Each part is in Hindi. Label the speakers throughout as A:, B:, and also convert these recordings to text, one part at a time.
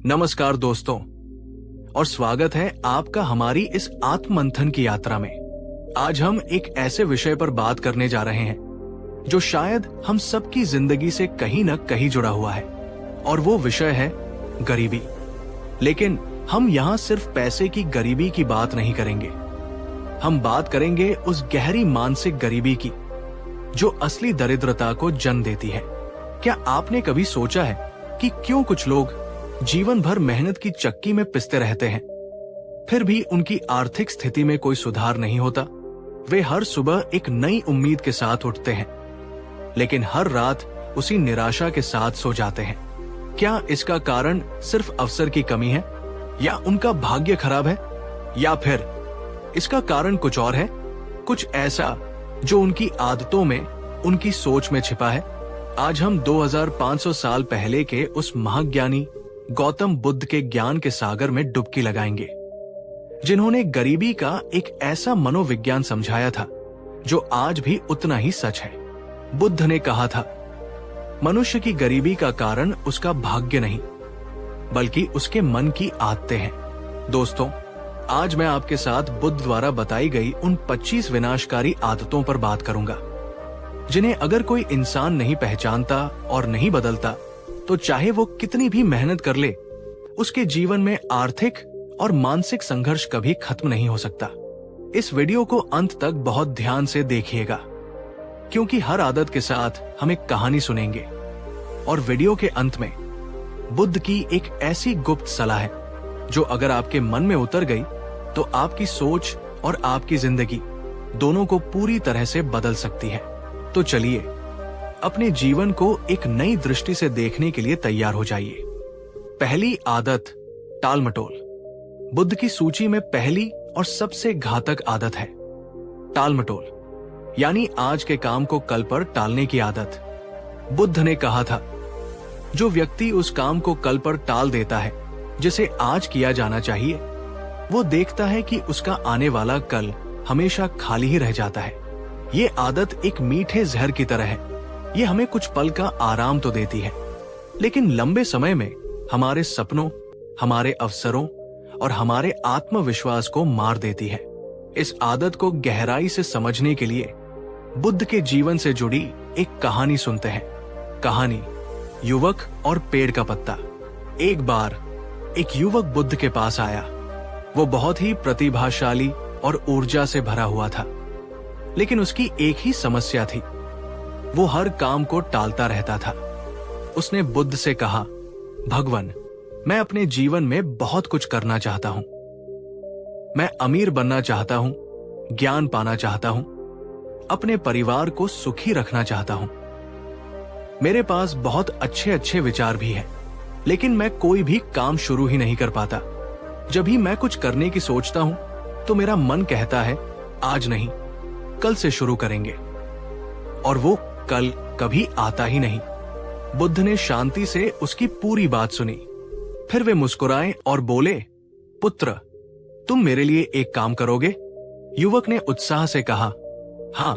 A: नमस्कार दोस्तों, और स्वागत है आपका हमारी इस आत्ममंथन की यात्रा में। आज हम एक ऐसे विषय पर बात करने जा रहे हैं जो शायद हम सबकी जिंदगी से कहीं न कहीं जुड़ा हुआ है, और वो विषय है गरीबी। लेकिन हम यहाँ सिर्फ पैसे की गरीबी की बात नहीं करेंगे। हम बात करेंगे उस गहरी मानसिक गरीबी की जो असली दरिद्रता को जन्म देती है। क्या आपने कभी सोचा है कि क्यों कुछ लोग जीवन भर मेहनत की चक्की में पिसते रहते हैं, फिर भी उनकी आर्थिक स्थिति में कोई सुधार नहीं होता? वे हर सुबह एक नई उम्मीद के साथ उठते हैं, लेकिन हर रात उसी निराशा के साथ सो जाते हैं। क्या इसका कारण सिर्फ अवसर की कमी है, या उनका भाग्य खराब है, या फिर इसका कारण कुछ और है, कुछ ऐसा जो उनकी आदतों में, उनकी सोच में छिपा है? आज हम 2500 साल पहले के उस महाज्ञानी गौतम बुद्ध के ज्ञान के सागर में डुबकी लगाएंगे, जिन्होंने गरीबी का एक ऐसा मनोविज्ञान समझाया था जो आज भी उतना ही सच है। बुद्ध ने कहा था, मनुष्य की गरीबी का कारण उसका भाग्य नहीं, बल्कि उसके मन की आदतें हैं। दोस्तों, आज मैं आपके साथ बुद्ध द्वारा बताई गई उन 25 विनाशकारी आदतों पर बात करूंगा, जिन्हें अगर कोई इंसान नहीं पहचानता और नहीं बदलता, तो चाहे वो कितनी भी मेहनत कर ले, उसके जीवन में आर्थिक और मानसिक संघर्ष कभी खत्म नहीं हो सकता। इस वीडियो को अंत तक बहुत ध्यान से देखिएगा, क्योंकि हर आदत के साथ हम एक कहानी सुनेंगे, और वीडियो के अंत में बुद्ध की एक ऐसी गुप्त सलाह है जो अगर आपके मन में उतर गई तो आपकी सोच और आपकी जिंदगी दोनों को पूरी तरह से बदल सकती है। तो चलिए अपने जीवन को एक नई दृष्टि से देखने के लिए तैयार हो जाइए। पहली आदत, टालमटोल। बुद्ध की सूची में पहली और सबसे घातक आदत है टालमटोल, यानी आज के काम को कल पर टालने की आदत। बुद्ध ने कहा था, जो व्यक्ति उस काम को कल पर टाल देता है जिसे आज किया जाना चाहिए, वो देखता है कि उसका आने वाला कल हमेशा खाली ही रह जाता है। ये आदत एक मीठे जहर की तरह है। ये हमें कुछ पल का आराम तो देती है, लेकिन लंबे समय में हमारे सपनों, हमारे अवसरों और हमारे आत्मविश्वास को मार देती है। इस आदत को गहराई से समझने के लिए बुद्ध के जीवन से जुड़ी एक कहानी सुनते हैं। कहानी युवक और पेड़ का पत्ता। एक बार एक युवक बुद्ध के पास आया। वो बहुत ही प्रतिभाशाली और ऊर्जा से भरा हुआ था, लेकिन उसकी एक ही समस्या थी, वो हर काम को टालता रहता था। उसने बुद्ध से कहा, भगवान, मैं अपने जीवन में बहुत कुछ करना चाहता हूं। मैं अमीर बनना चाहता हूं, ज्ञान पाना चाहता हूं, अपने परिवार को सुखी रखना चाहता हूं। मेरे पास बहुत अच्छे अच्छे विचार भी हैं, लेकिन मैं कोई भी काम शुरू ही नहीं कर पाता। जब भी मैं कुछ करने की सोचता हूं तो मेरा मन कहता है, आज नहीं, कल से शुरू करेंगे, और वो कल कभी आता ही नहीं। बुद्ध ने शांति से उसकी पूरी बात सुनी। फिर वे मुस्कुराए और बोले, पुत्र, तुम मेरे लिए एक काम करोगे? युवक ने उत्साह से कहा, हाँ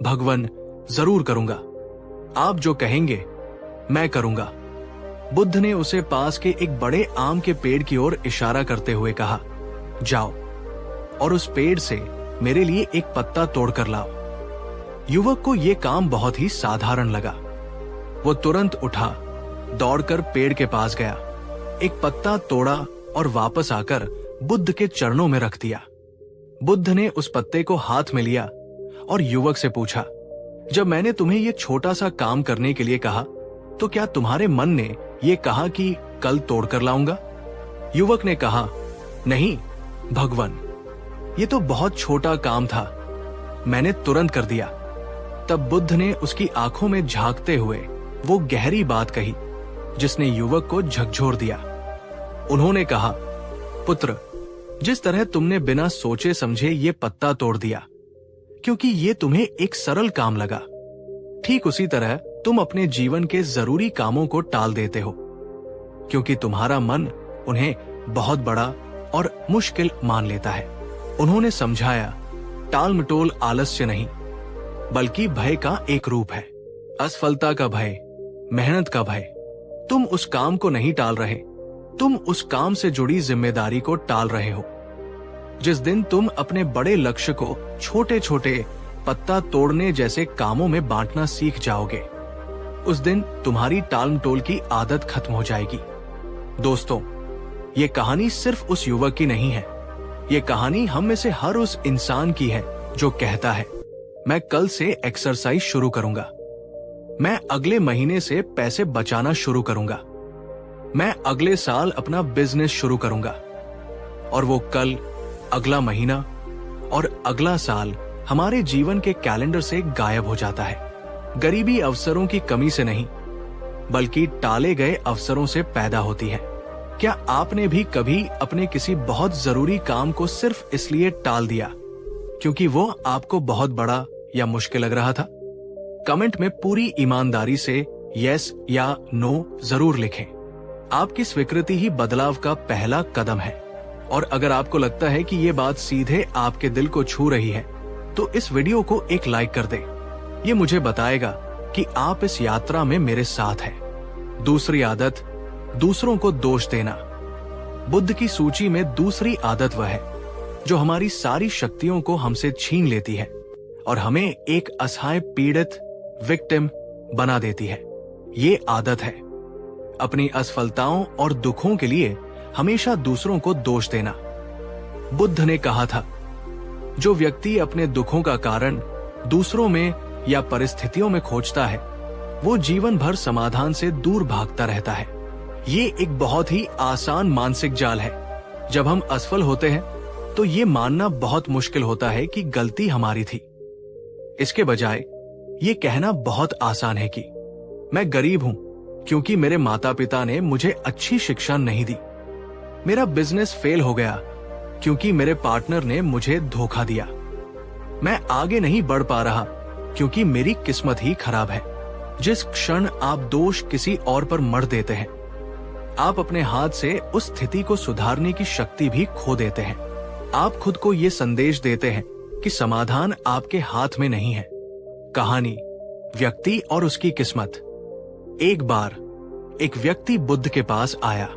A: भगवान, जरूर करूंगा। आप जो कहेंगे मैं करूंगा। बुद्ध ने उसे पास के एक बड़े आम के पेड़ की ओर इशारा करते हुए कहा, जाओ और उस पेड़ से मेरे लिए एक पत्ता तोड़कर लाओ। युवक को यह काम बहुत ही साधारण लगा। वो तुरंत उठा, दौड़कर पेड़ के पास गया, एक पत्ता तोड़ा और वापस आकर बुद्ध के चरणों में रख दिया। बुद्ध ने उस पत्ते को हाथ में लिया और युवक से पूछा, जब मैंने तुम्हें यह छोटा सा काम करने के लिए कहा, तो क्या तुम्हारे मन ने यह कहा कि कल तोड़कर लाऊंगा? युवक ने कहा, नहीं भगवान, ये तो बहुत छोटा काम था, मैंने तुरंत कर दिया। तब बुद्ध ने उसकी आंखों में झांकते हुए वो गहरी बात कही जिसने युवक को झकझोर दिया। उन्होंने कहा, पुत्र, जिस तरह तुमने बिना सोचे समझे ये पत्ता तोड़ दिया क्योंकि ये तुम्हें एक सरल काम लगा, ठीक उसी तरह तुम अपने जीवन के जरूरी कामों को टाल देते हो क्योंकि तुम्हारा मन उन्हें बहुत बड़ा और मुश्किल मान लेता है। उन्होंने समझाया, टाल-मटोल आलस्य नहीं, बल्कि भय का एक रूप है। असफलता का भय, मेहनत का भय। तुम उस काम को नहीं टाल रहे, तुम उस काम से जुड़ी जिम्मेदारी को टाल रहे हो। जिस दिन तुम अपने बड़े लक्ष्य को छोटे छोटे पत्ता तोड़ने जैसे कामों में बांटना सीख जाओगे, उस दिन तुम्हारी टालमटोल की आदत खत्म हो जाएगी। दोस्तों, ये कहानी सिर्फ उस युवक की नहीं है, ये कहानी हम में से हर उस इंसान की है जो कहता है, मैं कल से एक्सरसाइज शुरू करूंगा, मैं अगले महीने से पैसे बचाना शुरू करूंगा, मैं अगले साल अपना बिजनेस शुरू करूंगा। और वो कल, अगला महीना और अगला साल हमारे जीवन के कैलेंडर से गायब हो जाता है। गरीबी अवसरों की कमी से नहीं, बल्कि टाले गए अवसरों से पैदा होती है। क्या आपने भी कभी अपने किसी बहुत जरूरी काम को सिर्फ इसलिए टाल दिया क्योंकि वो आपको बहुत बड़ा या मुश्किल लग रहा था? कमेंट में पूरी ईमानदारी से यस या नो जरूर लिखें। आपकी स्वीकृति ही बदलाव का पहला कदम है। और अगर आपको लगता है कि ये बात सीधे आपके दिल को छू रही है, तो इस वीडियो को एक लाइक कर दें। ये मुझे बताएगा कि आप इस यात्रा में मेरे साथ हैं। दूसरी आदत, दूसरों को दोष देना। बुद्ध की सूची में दूसरी आदत वह है जो हमारी सारी शक्तियों को हमसे छीन लेती है और हमें एक असहाय पीड़ित विक्टिम बना देती है। ये आदत है अपनी असफलताओं और दुखों के लिए हमेशा दूसरों को दोष देना। बुद्ध ने कहा था, जो व्यक्ति अपने दुखों का कारण दूसरों में या परिस्थितियों में खोजता है, वो जीवन भर समाधान से दूर भागता रहता है। ये एक बहुत ही आसान मानसिक जाल है। जब हम असफल होते हैं तो ये मानना बहुत मुश्किल होता है कि गलती हमारी थी। इसके बजाय ये कहना बहुत आसान है कि मैं गरीब हूं क्योंकि मेरे माता पिता ने मुझे अच्छी शिक्षा नहीं दी। मेरा बिजनेस फेल हो गया क्योंकि मेरे पार्टनर ने मुझे धोखा दिया। मैं आगे नहीं बढ़ पा रहा क्योंकि मेरी किस्मत ही खराब है। जिस क्षण आप दोष किसी और पर मढ़ देते हैं, आप अपने हाथ से उस स्थिति को सुधारने की शक्ति भी खो देते हैं। आप खुद को ये संदेश देते हैं कि समाधान आपके हाथ में नहीं है। कहानी, व्यक्ति और उसकी किस्मत। एक बार एक व्यक्ति बुद्ध के पास आया।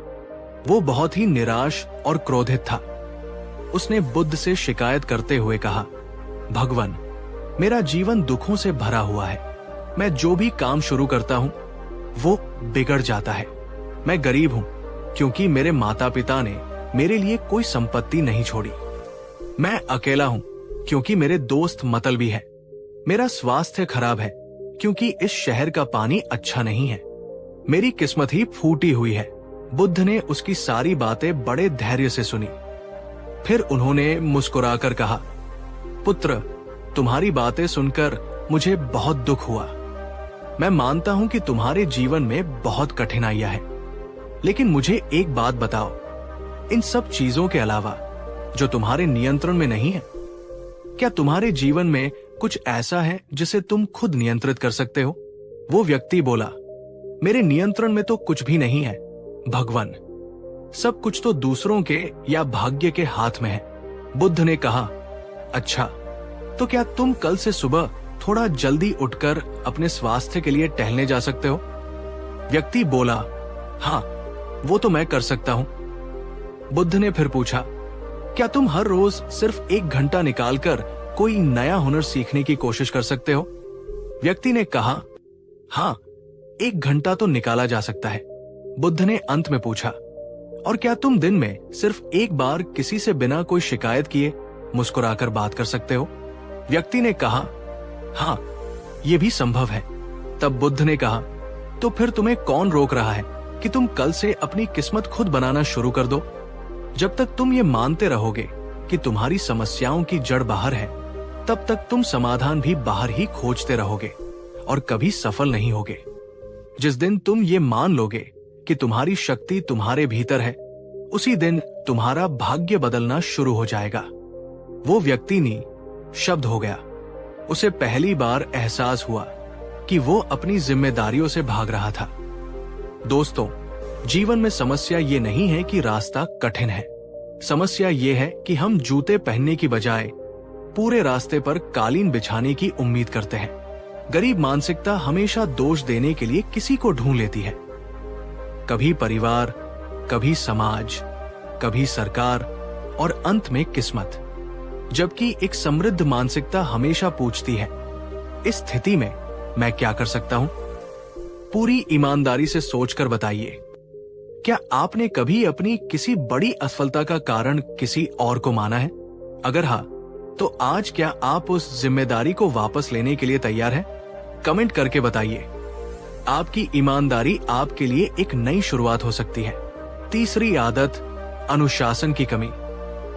A: वो बहुत ही निराश और क्रोधित था। उसने बुद्ध से शिकायत करते हुए कहा, भगवान, मेरा जीवन दुखों से भरा हुआ है। मैं जो भी काम शुरू करता हूं वो बिगड़ जाता है। मैं गरीब हूं क्योंकि मेरे माता पिता ने मेरे लिए कोई संपत्ति नहीं छोड़ी। मैं अकेला हूं क्योंकि मेरे दोस्त मतलबी है। मेरा स्वास्थ्य खराब है क्योंकि इस शहर का पानी अच्छा नहीं है। मेरी किस्मत ही फूटी हुई है। बुद्ध ने उसकी सारी बातें बड़े धैर्य से सुनी। फिर उन्होंने मुस्कुराकर कहा, पुत्र, तुम्हारी बातें सुनकर मुझे बहुत दुख हुआ। मैं मानता हूं कि तुम्हारे जीवन में बहुत कठिनाइयां हैं, लेकिन मुझे एक बात बताओ, इन सब चीजों के अलावा जो तुम्हारे नियंत्रण में नहीं है, क्या तुम्हारे जीवन में कुछ ऐसा है जिसे तुम खुद नियंत्रित कर सकते हो? वो व्यक्ति बोला, मेरे नियंत्रण में तो कुछ भी नहीं है भगवान, सब कुछ तो दूसरों के या भाग्य के हाथ में है। बुद्ध ने कहा, अच्छा, तो क्या तुम कल से सुबह थोड़ा जल्दी उठकर अपने स्वास्थ्य के लिए टहलने जा सकते हो? व्यक्ति बोला, हाँ, वो तो मैं कर सकता हूं। बुद्ध ने फिर पूछा, क्या तुम हर रोज सिर्फ 1 घंटा निकालकर कोई नया हुनर सीखने की कोशिश कर सकते हो? व्यक्ति ने कहा, हाँ, 1 घंटा तो निकाला जा सकता है। बुद्ध ने अंत में पूछा, और क्या तुम दिन में सिर्फ एक बार किसी से बिना कोई शिकायत किए मुस्कुराकर बात कर सकते हो? व्यक्ति ने कहा, हाँ, ये भी संभव है। तब बुद्ध ने कहा, तो फिर तुम्हें कौन रोक रहा है कि तुम कल से अपनी किस्मत खुद बनाना शुरू कर दो? जब तक तुम ये मानते रहोगे कि तुम्हारी समस्याओं की जड़ बाहर है, तब तक तुम समाधान भी बाहर ही खोजते रहोगे और कभी सफल नहीं होगे। जिस दिन तुम ये मान लोगे कि तुम्हारी शक्ति तुम्हारे भीतर है, उसी दिन तुम्हारा भाग्य बदलना शुरू हो जाएगा। वो व्यक्ति निःशब्द हो गया। उसे पहली बार एहसास हुआ कि वो अपनी जिम्मेदारियों से भाग रहा था। दोस्तों, जीवन में समस्या ये नहीं है कि रास्ता कठिन है। समस्या ये है कि हम जूते पहनने की बजाय पूरे रास्ते पर कालीन बिछाने की उम्मीद करते हैं। गरीब मानसिकता हमेशा दोष देने के लिए किसी को ढूंढ लेती है। कभी परिवार, कभी समाज, कभी सरकार और अंत में किस्मत। जबकि एक समृद्ध मानसिकता हमेशा पूछती है, इस स्थिति में मैं क्या कर सकता हूं? पूरी ईमानदारी से सोचकर बताइए, क्या आपने कभी अपनी किसी बड़ी असफलता का कारण किसी और को माना है? अगर हाँ, तो आज क्या आप उस जिम्मेदारी को वापस लेने के लिए तैयार हैं? कमेंट करके बताइए। आपकी ईमानदारी आपके लिए एक नई शुरुआत हो सकती है। तीसरी आदत, अनुशासन की कमी।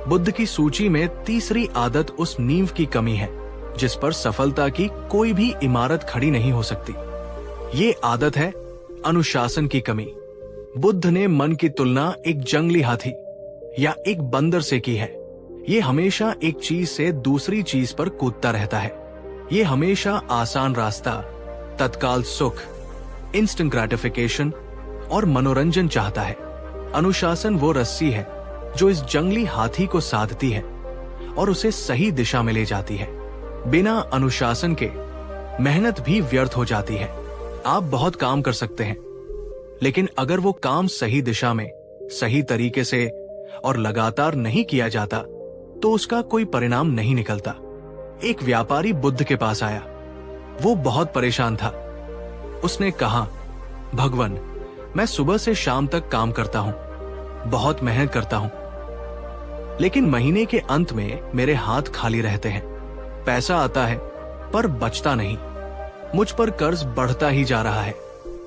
A: बुद्ध की सूची में तीसरी आदत उस नींव की कमी है जिस पर सफलता की कोई भी इमारत खड़ी नहीं हो सकती। ये आदत है अनुशासन की कमी। बुद्ध ने मन की तुलना एक जंगली हाथी या एक बंदर से की है। ये हमेशा एक चीज से दूसरी चीज पर कूदता रहता है। ये हमेशा आसान रास्ता, तत्काल सुख, इंस्टेंट ग्रेटिफिकेशन और मनोरंजन चाहता है। अनुशासन वो रस्सी है जो इस जंगली हाथी को साधती है और उसे सही दिशा में ले जाती है। बिना अनुशासन के मेहनत भी व्यर्थ हो जाती है। आप बहुत काम कर सकते हैं, लेकिन अगर वो काम सही दिशा में, सही तरीके से और लगातार नहीं किया जाता तो उसका कोई परिणाम नहीं निकलता। एक व्यापारी बुद्ध के पास आया। वो बहुत परेशान था। उसने कहा, भगवान, मैं सुबह से शाम तक काम करता हूं, बहुत मेहनत करता हूं, लेकिन महीने के अंत में मेरे हाथ खाली रहते हैं। पैसा आता है पर बचता नहीं। मुझ पर कर्ज बढ़ता ही जा रहा है।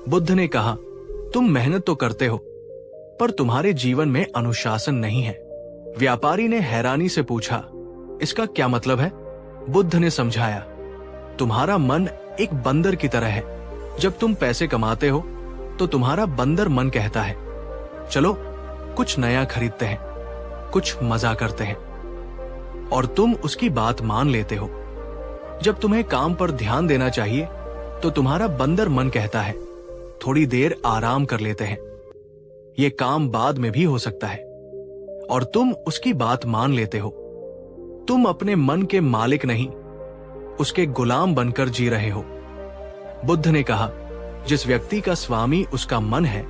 A: बुद्ध ने कहा, तुम मेहनत तो करते हो, पर तुम्हारे जीवन में अनुशासन नहीं है। व्यापारी ने हैरानी से पूछा, इसका क्या मतलब है? बुद्ध ने समझाया, तुम्हारा मन एक बंदर की तरह है। जब तुम पैसे कमाते हो तो तुम्हारा बंदर मन कहता है, चलो कुछ नया खरीदते हैं, कुछ मजा करते हैं, और तुम उसकी बात मान लेते हो। जब तुम्हें काम पर ध्यान देना चाहिए तो तुम्हारा बंदर मन कहता है, थोड़ी देर आराम कर लेते हैं, ये काम बाद में भी हो सकता है, और तुम उसकी बात मान लेते हो। तुम अपने मन के मालिक नहीं, उसके गुलाम बनकर जी रहे हो। बुद्ध ने कहा, जिस व्यक्ति का स्वामी उसका मन है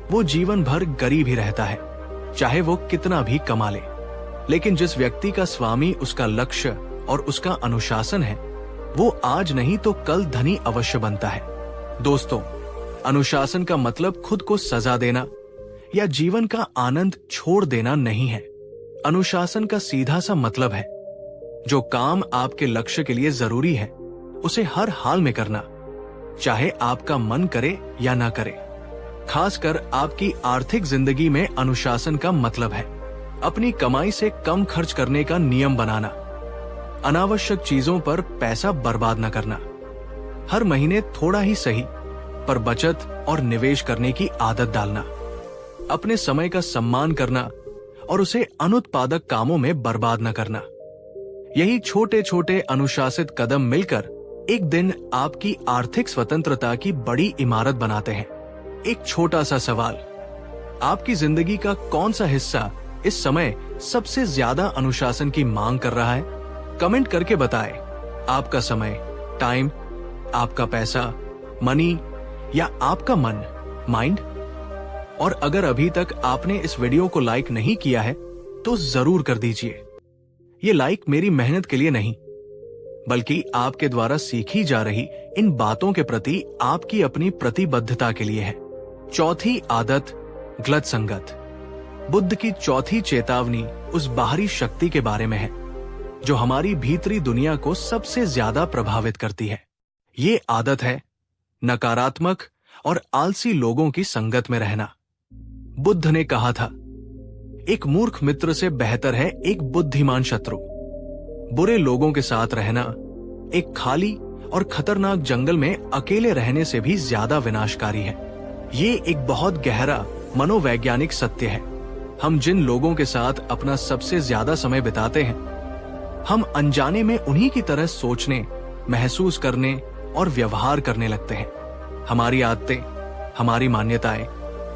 A: वो जीवन भर गरीब ही रहता है, चाहे वो कितना भी कमा ले। लेकिन जिस व्यक्ति का स्वामी उसका लक्ष्य और उसका अनुशासन है, वो आज नहीं तो कल धनी अवश्य बनता है। दोस्तों, अनुशासन का मतलब खुद को सजा देना या जीवन का आनंद छोड़ देना नहीं है। अनुशासन का सीधा सा मतलब है, जो काम आपके लक्ष्य के लिए जरूरी है उसे हर हाल में करना, चाहे आपका मन करे या ना करे। खासकर आपकी आर्थिक जिंदगी में अनुशासन का मतलब है अपनी कमाई से कम खर्च करने का नियम बनाना, अनावश्यक चीजों पर पैसा बर्बाद न करना, हर महीने थोड़ा ही सही पर बचत और निवेश करने की आदत डालना, अपने समय का सम्मान करना और उसे अनुत्पादक कामों में बर्बाद न करना। यही छोटे छोटे अनुशासित कदम मिलकर एक दिन आपकी आर्थिक स्वतंत्रता की बड़ी इमारत बनाते हैं। एक छोटा सा सवाल, आपकी जिंदगी का कौन सा हिस्सा इस समय सबसे ज्यादा अनुशासन की मांग कर रहा है? कमेंट करके बताएं। आपका समय, टाइम, आपका पैसा, मनी, या आपका मन, माइंड? और अगर अभी तक आपने इस वीडियो को लाइक नहीं किया है तो जरूर कर दीजिए। ये लाइक मेरी मेहनत के लिए नहीं, बल्कि आपके द्वारा सीखी जा रही इन बातों के प्रति आपकी अपनी प्रतिबद्धता के लिए है। चौथी आदत, गलत संगत। बुद्ध की चौथी चेतावनी उस बाहरी शक्ति के बारे में है जो हमारी भीतरी दुनिया को सबसे ज्यादा प्रभावित करती है। ये आदत है नकारात्मक और आलसी लोगों की संगत में रहना। बुद्ध ने कहा था, एक मूर्ख मित्र से बेहतर है एक बुद्धिमान शत्रु। बुरे लोगों के साथ रहना एक खाली और खतरनाक जंगल में अकेले रहने से भी ज्यादा विनाशकारी है। ये एक बहुत गहरा मनोवैज्ञानिक सत्य है। हम जिन लोगों के साथ अपना सबसे ज्यादा समय बिताते हैं, हम अनजाने में उन्हीं की तरह सोचने, महसूस करने और व्यवहार करने लगते हैं। हमारी आदतें, हमारी मान्यताएं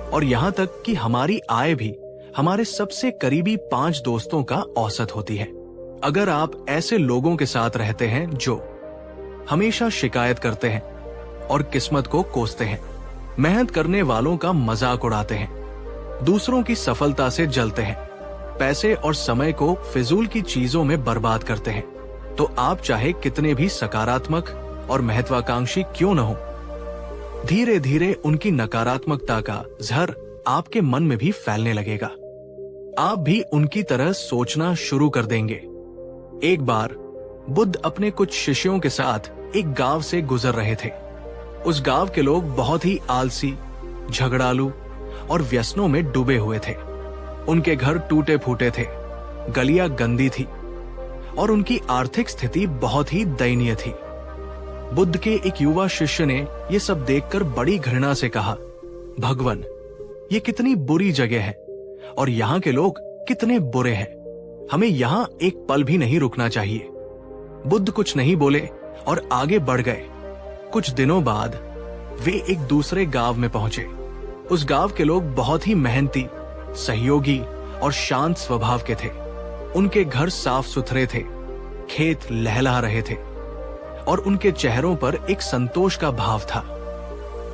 A: और यहाँ तक कि हमारी आय भी हमारे सबसे करीबी 5 दोस्तों का औसत होती है। अगर आप ऐसे लोगों के साथ रहते हैं जो हमेशा शिकायत करते हैं और किस्मत को कोसते हैं, मेहनत करने वालों का मजाक उड़ाते हैं, दूसरों की सफलता से जलते हैं, पैसे और समय को फिजूल की चीजों में बर्बाद करते हैं, तो आप चाहे कितने भी सकारात्मक और महत्वाकांक्षी क्यों न हो, धीरे धीरे उनकी नकारात्मकता का जहर आपके मन में भी फैलने लगेगा। आप भी उनकी तरह सोचना शुरू कर देंगे। एक बार बुद्ध अपने कुछ शिष्यों के साथ एक गांव से गुजर रहे थे। उस गांव के लोग बहुत ही आलसी, झगड़ालू और व्यसनों में डूबे हुए थे। उनके घर टूटे फूटे थे, गलियां गंदी थी और उनकी आर्थिक स्थिति बहुत ही दयनीय थी। बुद्ध के एक युवा शिष्य ने यह सब देखकर बड़ी घृणा से कहा, भगवान, ये कितनी बुरी जगह है और यहाँ के लोग कितने बुरे हैं। हमें यहाँ एक पल भी नहीं रुकना चाहिए। बुद्ध कुछ नहीं बोले और आगे बढ़ गए। कुछ दिनों बाद वे एक दूसरे गांव में पहुंचे। उस गांव के लोग बहुत ही मेहनती, सहयोगी और शांत स्वभाव के थे। उनके घर साफ सुथरे थे, खेत लहलहा रहे थे और उनके चेहरों पर एक संतोष का भाव था।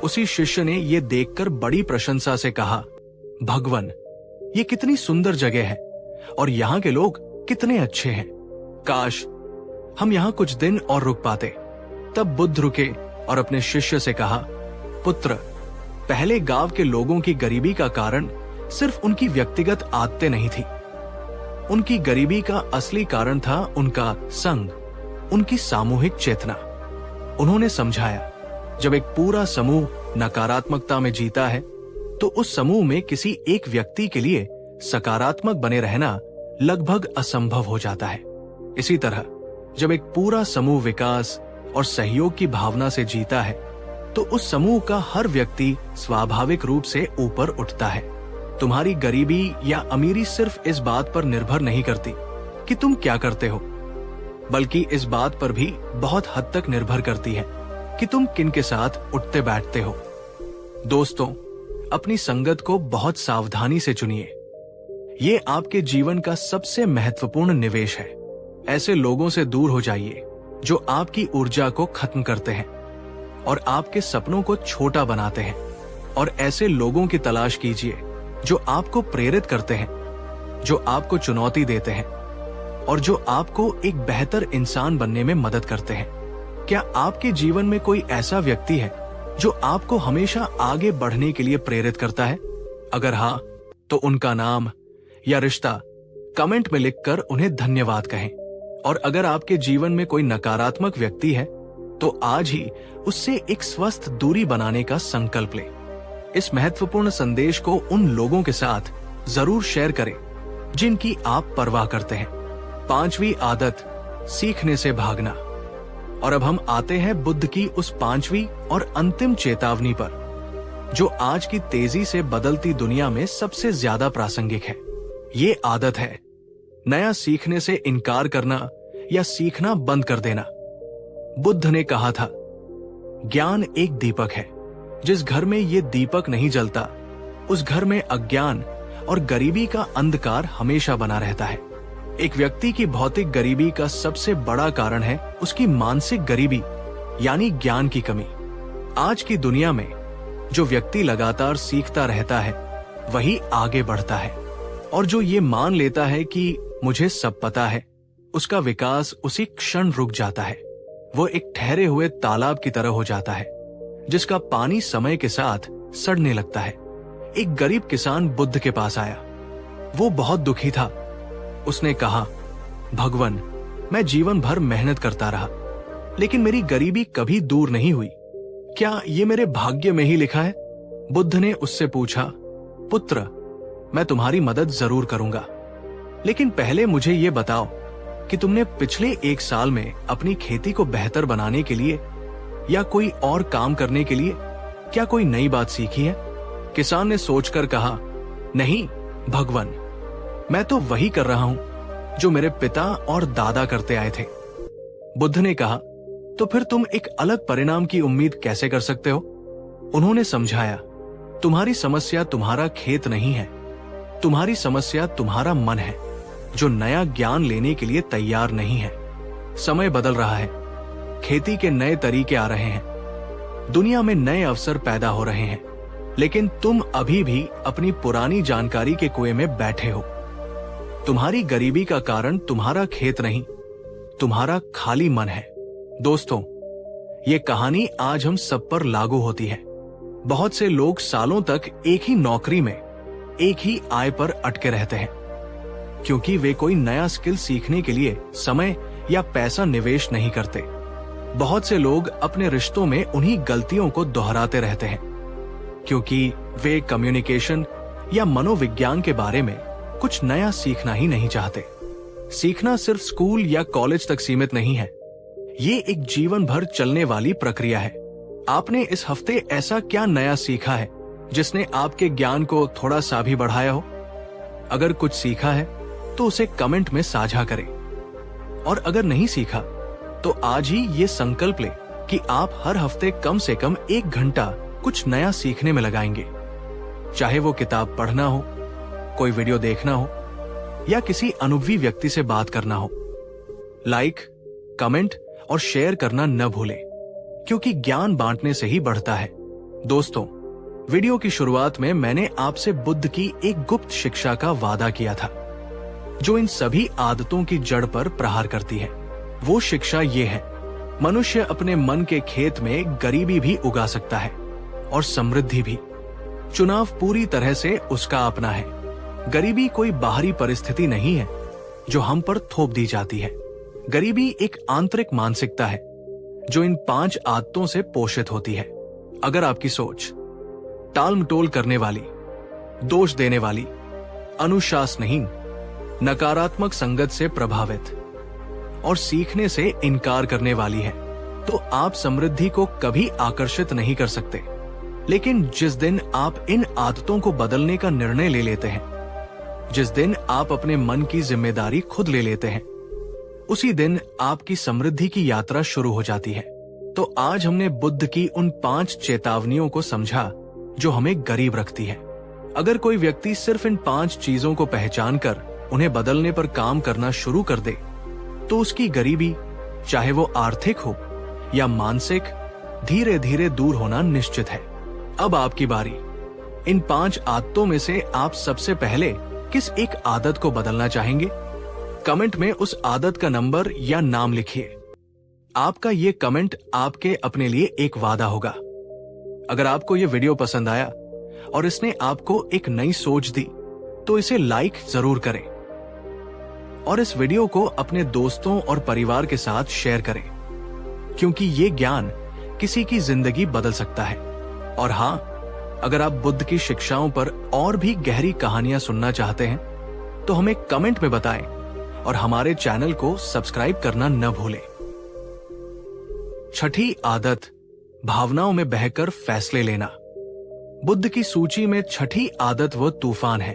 A: उसी शिष्य ने यह देखकर बड़ी प्रशंसा से कहा, भगवान, ये कितनी सुंदर जगह है और यहाँ के लोग कितने अच्छे हैं। काश हम यहाँ कुछ दिन और रुक पाते। तब बुद्ध रुके और अपने शिष्य से कहा, पुत्र, पहले गांव के लोगों की गरीबी का कारण सिर्फ उनकी व्यक्तिगत आदतें नहीं थी। उनकी गरीबी का असली कारण था उनका संग, उनकी सामूहिक चेतना। उन्होंने समझाया, जब एक पूरा समूह नकारात्मकता में जीता है तो उस समूह में किसी एक व्यक्ति के लिए सकारात्मक बने रहना लगभग असंभव हो जाता है। इसी तरह जब एक पूरा समूह विकास और सहयोग की भावना से जीता है तो उस समूह का हर व्यक्ति स्वाभाविक रूप से ऊपर उठता है। तुम्हारी गरीबी या अमीरी सिर्फ इस बात पर निर्भर नहीं करती कि तुम क्या करते हो, बल्कि इस बात पर भी बहुत हद तक निर्भर करती है कि तुम किन के साथ उठते बैठते हो। दोस्तों, अपनी संगत को बहुत सावधानी से चुनिए। ये आपके जीवन का सबसे महत्वपूर्ण निवेश है। ऐसे लोगों से दूर हो जाइए जो आपकी ऊर्जा को खत्म करते हैं और आपके सपनों को छोटा बनाते हैं, और ऐसे लोगों की तलाश कीजिए जो आपको प्रेरित करते हैं, जो आपको चुनौती देते हैं और जो आपको एक बेहतर इंसान बनने में मदद करते हैं। क्या आपके जीवन में कोई ऐसा व्यक्ति है जो आपको हमेशा आगे बढ़ने के लिए प्रेरित करता है? अगर हाँ, तो उनका नाम या रिश्ता कमेंट में लिखकर उन्हें धन्यवाद कहें। और अगर आपके जीवन में कोई नकारात्मक व्यक्ति है तो आज ही उससे एक स्वस्थ दूरी बनाने का संकल्प लें। इस महत्वपूर्ण संदेश को उन लोगों के साथ जरूर शेयर करें जिनकी आप परवाह करते हैं। 5वीं आदत, सीखने से भागना। और अब हम आते हैं बुद्ध की उस 5वीं और अंतिम चेतावनी पर, जो आज की तेजी से बदलती दुनिया में सबसे ज्यादा प्रासंगिक है। ये आदत है नया सीखने से इनकार करना या सीखना बंद कर देना। बुद्ध ने कहा था, ज्ञान एक दीपक है। जिस घर में ये दीपक नहीं जलता उस घर में अज्ञान और गरीबी का अंधकार हमेशा बना रहता है। एक व्यक्ति की भौतिक गरीबी का सबसे बड़ा कारण है उसकी मानसिक गरीबी, यानी ज्ञान की कमी। आज की दुनिया में जो व्यक्ति लगातार सीखता रहता है वही आगे बढ़ता है, और जो ये मान लेता है कि मुझे सब पता है, उसका विकास उसी क्षण रुक जाता है। वो एक ठहरे हुए तालाब की तरह हो जाता है जिसका पानी समय के साथ सड़ने लगता है। एक गरीब किसान बुद्ध के पास आया। वो बहुत दुखी था। उसने कहा, भगवान, मैं जीवन भर मेहनत करता रहा लेकिन मेरी गरीबी कभी दूर नहीं हुई। क्या ये मेरे भाग्य में ही लिखा है? बुद्ध ने उससे पूछा, पुत्र, मैं तुम्हारी मदद जरूर करूंगा, लेकिन पहले मुझे ये बताओ कि तुमने पिछले 1 साल में अपनी खेती को बेहतर बनाने के लिए या कोई और काम करने के लिए क्या कोई नई बात सीखी है? किसान ने सोचकर कहा, नहीं भगवान, मैं तो वही कर रहा हूं जो मेरे पिता और दादा करते आए थे। बुद्ध ने कहा, तो फिर तुम एक अलग परिणाम की उम्मीद कैसे कर सकते हो? उन्होंने समझाया, तुम्हारी समस्या तुम्हारा खेत नहीं है, तुम्हारी समस्या तुम्हारा मन है जो नया ज्ञान लेने के लिए तैयार नहीं है। समय बदल रहा है, खेती के नए तरीके आ रहे हैं, दुनिया में नए अवसर पैदा हो रहे हैं, लेकिन तुम अभी भी अपनी पुरानी जानकारी के कुएं में बैठे हो। तुम्हारी गरीबी का कारण तुम्हारा खेत नहीं, तुम्हारा खाली मन है। दोस्तों, ये कहानी आज हम सब पर लागू होती है। बहुत से लोग सालों तक एक ही नौकरी में, एक ही आय पर अटके रहते हैं, क्योंकि वे कोई नया स्किल सीखने के लिए समय या पैसा निवेश नहीं करते। बहुत से लोग अपने रिश्तों में उन्हीं गलतियों को दोहराते रहते हैं, क्योंकि वे कम्युनिकेशन या मनोविज्ञान के बारे में कुछ नया सीखना ही नहीं चाहते। सीखना सिर्फ स्कूल या कॉलेज तक सीमित नहीं है, ये एक जीवन भर चलने वाली प्रक्रिया है। आपने इस हफ्ते ऐसा क्या नया सीखा है जिसने आपके ज्ञान को थोड़ा सा भी बढ़ाया हो? अगर कुछ सीखा है तो उसे कमेंट में साझा करें, और अगर नहीं सीखा तो आज ही ये संकल्प लें कि आप हर हफ्ते कम से कम 1 घंटा कुछ नया सीखने में लगाएंगे। चाहे वो किताब पढ़ना हो, कोई वीडियो देखना हो, या किसी अनुभवी व्यक्ति से बात करना हो। लाइक, कमेंट और शेयर करना न भूलें, क्योंकि ज्ञान बांटने से ही बढ़ता है। दोस्तों, वीडियो की शुरुआत में मैंने आपसे बुद्ध की एक गुप्त शिक्षा का वादा किया था, जो इन सभी आदतों की जड़ पर प्रहार करती है। वो शिक्षा ये है, मनुष्य अपने मन के खेत में गरीबी भी उगा सकता है और समृद्धि भी। चुनाव पूरी तरह से उसका अपना है। गरीबी कोई बाहरी परिस्थिति नहीं है जो हम पर थोप दी जाती है। गरीबी एक आंतरिक मानसिकता है जो इन 5 आदतों से पोषित होती है। अगर आपकी सोच टाल-मटोल करने वाली, दोष देने वाली, अनुशासनहीन, नकारात्मक संगत से प्रभावित और सीखने से इनकार करने वाली है, तो आप समृद्धि को कभी आकर्षित नहीं कर सकते। लेकिन जिस दिन आप इन आदतों को बदलने का निर्णय ले लेते हैं, जिस दिन आप अपने मन की जिम्मेदारी खुद ले लेते हैं, उसी दिन आपकी समृद्धि की यात्रा शुरू हो जाती है। तो आज हमने बुद्ध की उन 5 चेतावनियों को समझा जो हमें गरीब रखती है। अगर कोई व्यक्ति सिर्फ इन 5 चीजों को पहचान कर उन्हें बदलने पर काम करना शुरू कर दे, तो उसकी गरीबी, चाहे वो आर्थिक हो या मानसिक, धीरे धीरे दूर होना निश्चित है। अब आपकी बारी। इन 5 आदतों में से आप सबसे पहले किस एक आदत को बदलना चाहेंगे? कमेंट में उस आदत का नंबर या नाम लिखिए। आपका ये कमेंट आपके अपने लिए एक वादा होगा। अगर आपको ये वीडियो पसंद आया और इसने आपको एक नई सोच दी, तो इसे लाइक जरूर करें और इस वीडियो को अपने दोस्तों और परिवार के साथ शेयर करें, क्योंकि ये ज्ञान किसी की जिंदगी बदल सकता है। और हाँ, अगर आप बुद्ध की शिक्षाओं पर और भी गहरी कहानियां सुनना चाहते हैं, तो हमें कमेंट में बताएं और हमारे चैनल को सब्सक्राइब करना न भूलें। छठी आदत, भावनाओं में बहकर फैसले लेना। बुद्ध की सूची में छठी आदत वो तूफान है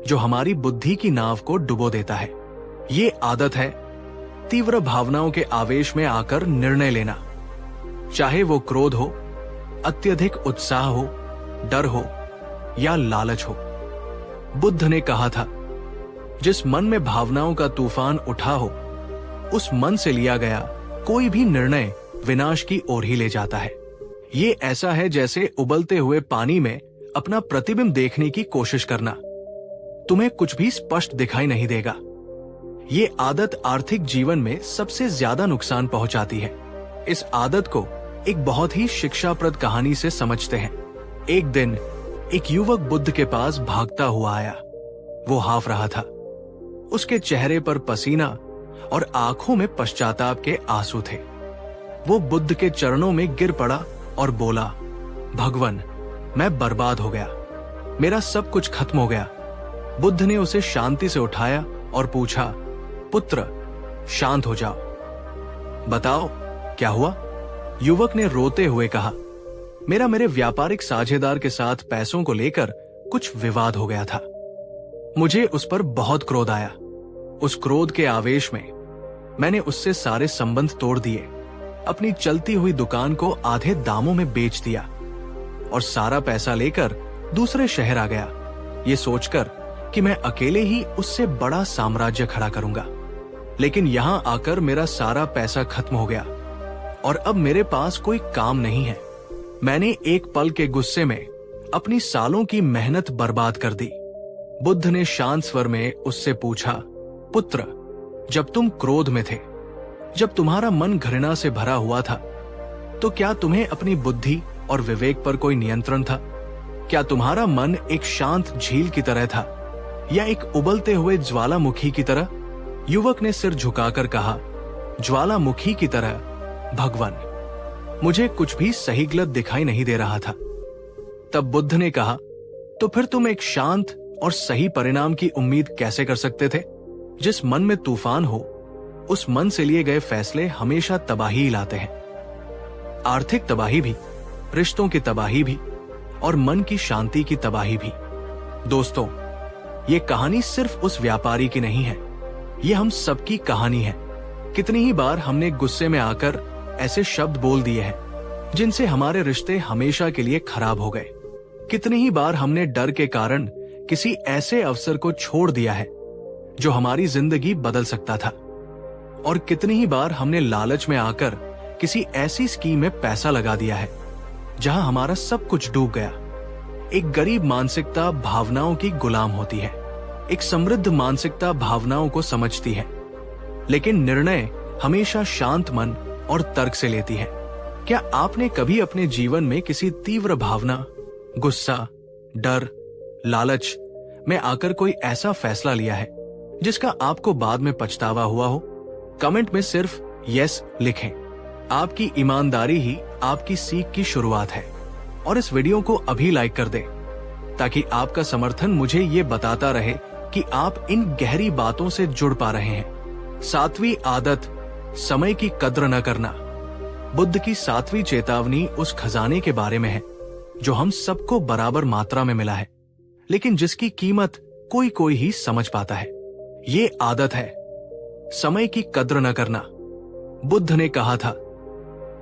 A: जो हमारी बुद्धि की नाव को डुबो देता है। ये आदत है तीव्र भावनाओं के आवेश में आकर निर्णय लेना, चाहे वो क्रोध हो, अत्यधिक उत्साह हो, डर हो या लालच हो। बुद्ध ने कहा था, जिस मन में भावनाओं का तूफान उठा हो, उस मन से लिया गया कोई भी निर्णय विनाश की ओर ही ले जाता है। ये ऐसा है जैसे उबलते हुए पानी में अपना प्रतिबिंब देखने की कोशिश करना। तुम्हें कुछ भी स्पष्ट दिखाई नहीं देगा। ये आदत आर्थिक जीवन में सबसे ज्यादा नुकसान पहुंचाती है। इस आदत को एक बहुत ही शिक्षाप्रद कहानी से समझते हैं। एक दिन एक युवक बुद्ध के पास भागता हुआ आया। वो हाफ रहा था। उसके चेहरे पर पसीना और आंखों में पश्चाताप के आंसू थे। वो बुद्ध के चरणों में गिर पड़ा और बोला, भगवान, मैं बर्बाद हो गया, मेरा सब कुछ खत्म हो गया। बुद्ध ने उसे शांति से उठाया और पूछा, पुत्र, शांत हो जाओ, बताओ क्या हुआ? युवक ने रोते हुए कहा, मेरे व्यापारिक साझेदार के साथ पैसों को लेकर कुछ विवाद हो गया था। मुझे उस पर बहुत क्रोध आया। उस क्रोध के आवेश में मैंने उससे सारे संबंध तोड़ दिए, अपनी चलती हुई दुकान को आधे दामों में बेच दिया और सारा पैसा लेकर दूसरे शहर आ गया, ये सोचकर कि मैं अकेले ही उससे बड़ा साम्राज्य खड़ा करूंगा। लेकिन यहां आकर मेरा सारा पैसा खत्म हो गया और अब मेरे पास कोई काम नहीं है। मैंने एक पल के गुस्से में अपनी सालों की मेहनत बर्बाद कर दी। बुद्ध ने शांत स्वर में उससे पूछा, पुत्र, जब तुम क्रोध में थे, जब तुम्हारा मन घृणा से भरा हुआ था, तो क्या तुम्हें अपनी बुद्धि और विवेक पर कोई नियंत्रण था? क्या तुम्हारा मन एक शांत झील की तरह था या एक उबलते हुए ज्वालामुखी की तरह? युवक ने सिर झुकाकर कहा, ज्वालामुखी की तरह भगवान। मुझे कुछ भी सही गलत दिखाई नहीं दे रहा था। तब बुद्ध ने कहा, तो फिर तुम एक शांत और सही परिणाम की उम्मीद कैसे कर सकते थे? जिस मन में तूफान हो, उस मन से लिए गए फैसले हमेशा तबाही लाते हैं। आर्थिक तबाही भी, रिश्तों की तबाही भी और मन की शांति की तबाही भी। दोस्तों, ये कहानी सिर्फ उस व्यापारी की नहीं है, ये हम सबकी कहानी है। कितनी ही बार हमने गुस्से में आकर ऐसे शब्द बोल दिए हैं जिनसे हमारे रिश्ते हमेशा के लिए खराब हो गए। कितनी ही बार हमने डर के कारण किसी ऐसे अवसर को छोड़ दिया है जो हमारी जिंदगी बदल सकता था। और कितनी ही बार हमने लालच में आकर किसी ऐसी स्कीम में पैसा लगा दिया है जहां हमारा सब कुछ डूब गया। एक गरीब मानसिकता भावनाओं की गुलाम होती है, एक समृद्ध मानसिकता भावनाओं को समझती है, लेकिन निर्णय हमेशा शांत मन और तर्क से लेती है। क्या आपने कभी अपने जीवन में किसी तीव्र भावना, गुस्सा, डर, लालच में आकर कोई ऐसा फैसला लिया है जिसका आपको बाद में पछतावा हुआ हो? कमेंट में सिर्फ यस लिखें। आपकी ईमानदारी ही आपकी सीख की शुरुआत है। और इस वीडियो को अभी लाइक कर दें ताकि आपका समर्थन मुझे ये बताता रहे कि आप इन गहरी बातों से जुड़ पा रहे हैं। 7वीं आदत, समय की कद्र न करना। बुद्ध की 7वीं चेतावनी उस खजाने के बारे में है जो हम सबको बराबर मात्रा में मिला है, लेकिन जिसकी कीमत कोई कोई ही समझ पाता है। ये आदत है समय की कद्र न करना। बुद्ध ने कहा था,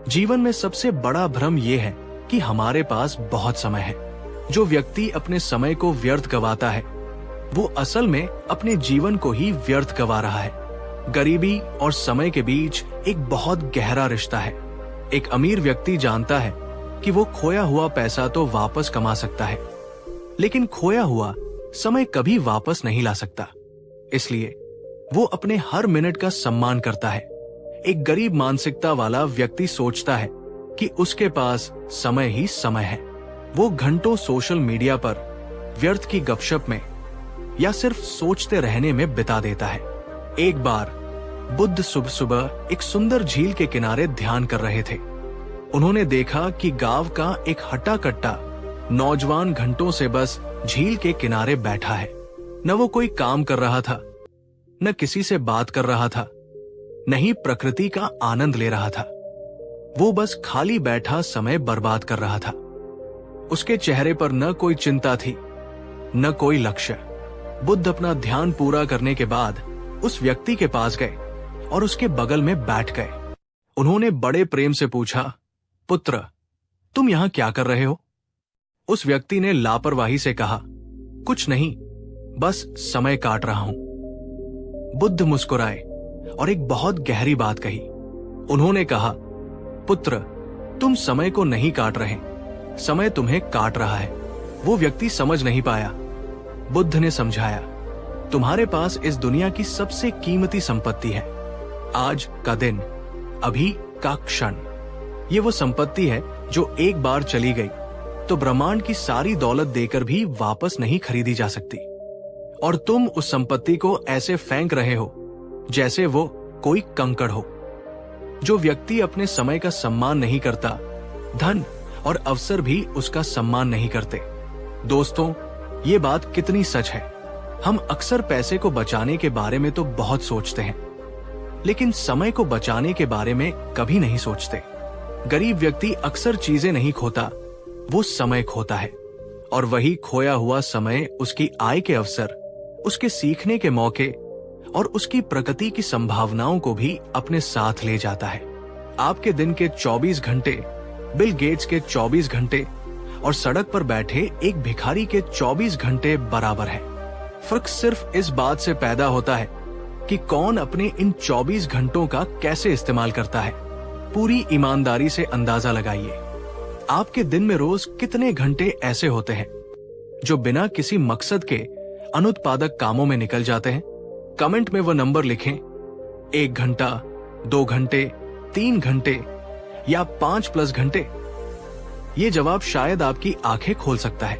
A: जीवन में सबसे बड़ा भ्रम यह है कि हमारे पास बहुत समय है। जो व्यक्ति अपने समय को व्यर्थ गवाता है वो असल में अपने जीवन को ही व्यर्थ गवा रहा है। गरीबी और समय के बीच एक बहुत गहरा रिश्ता है। एक अमीर व्यक्ति जानता है कि वो खोया हुआ पैसा तो वापस कमा सकता है, लेकिन खोया हुआ समय कभी वापस नहीं ला सकता। इसलिए वो अपने हर मिनट का सम्मान करता है। एक गरीब मानसिकता वाला व्यक्ति सोचता है कि उसके पास समय ही समय है। वो घंटों सोशल मीडिया पर व्यर्थ की गपशप में या सिर्फ सोचते रहने में बिता देता है। एक बार बुद्ध सुबह सुबह एक सुंदर झील के किनारे ध्यान कर रहे थे। उन्होंने देखा कि गांव का एक हट्टा कट्टा नौजवान घंटों से बस झील के किनारे बैठा है। न वो कोई काम कर रहा था, न किसी से बात कर रहा था, न ही प्रकृति का आनंद ले रहा था। वो बस खाली बैठा समय बर्बाद कर रहा था। उसके चेहरे पर न कोई चिंता थी, न कोई लक्ष्य। बुद्ध अपना ध्यान पूरा करने के बाद उस व्यक्ति के पास गए और उसके बगल में बैठ गए। उन्होंने बड़े प्रेम से पूछा, पुत्र, तुम यहां क्या कर रहे हो? उस व्यक्ति ने लापरवाही से कहा, कुछ नहीं, बस समय काट रहा हूं। बुद्ध मुस्कुराए और एक बहुत गहरी बात कही। उन्होंने कहा, पुत्र, तुम समय को नहीं काट रहे, समय तुम्हें काट रहा है। वो व्यक्ति समझ नहीं पाया। बुद्ध ने समझाया, तुम्हारे पास इस दुनिया की सबसे कीमती संपत्ति है, आज का दिन, अभी का क्षण। ये वो संपत्ति है जो एक बार चली गई तो ब्रह्मांड की सारी दौलत देकर भी वापस नहीं खरीदी जा सकती। और तुम उस संपत्ति को ऐसे फेंक रहे हो जैसे वो कोई कंकड़ हो। जो व्यक्ति अपने समय का सम्मान नहीं करता, धन और अवसर भी उसका सम्मान नहीं करते। दोस्तों, ये बात कितनी सच है। हम अक्सर पैसे को बचाने के बारे में तो बहुत सोचते हैं, लेकिन समय को बचाने के बारे में कभी नहीं सोचते। गरीब व्यक्ति अक्सर चीजें नहीं खोता, वो समय खोता है। और वही खोया हुआ समय उसकी आय के अवसर, उसके सीखने के मौके और उसकी प्रगति की संभावनाओं को भी अपने साथ ले जाता है। आपके दिन के 24 घंटे बिल गेट्स के 24 घंटे और सड़क पर बैठे एक भिखारी के 24 घंटे बराबर है। फर्क सिर्फ इस बात से पैदा होता है कि कौन अपने इन 24 घंटों का कैसे इस्तेमाल करता है। पूरी ईमानदारी से अंदाजा लगाइए, आपके दिन में रोज कितने घंटे ऐसे होते हैं जो बिना किसी मकसद के अनुत्पादक कामों में निकल जाते हैं? कमेंट में वो नंबर लिखें, 1 घंटा, 2 घंटे, 3 घंटे या 5+ घंटे। ये जवाब शायद आपकी आंखें खोल सकता है।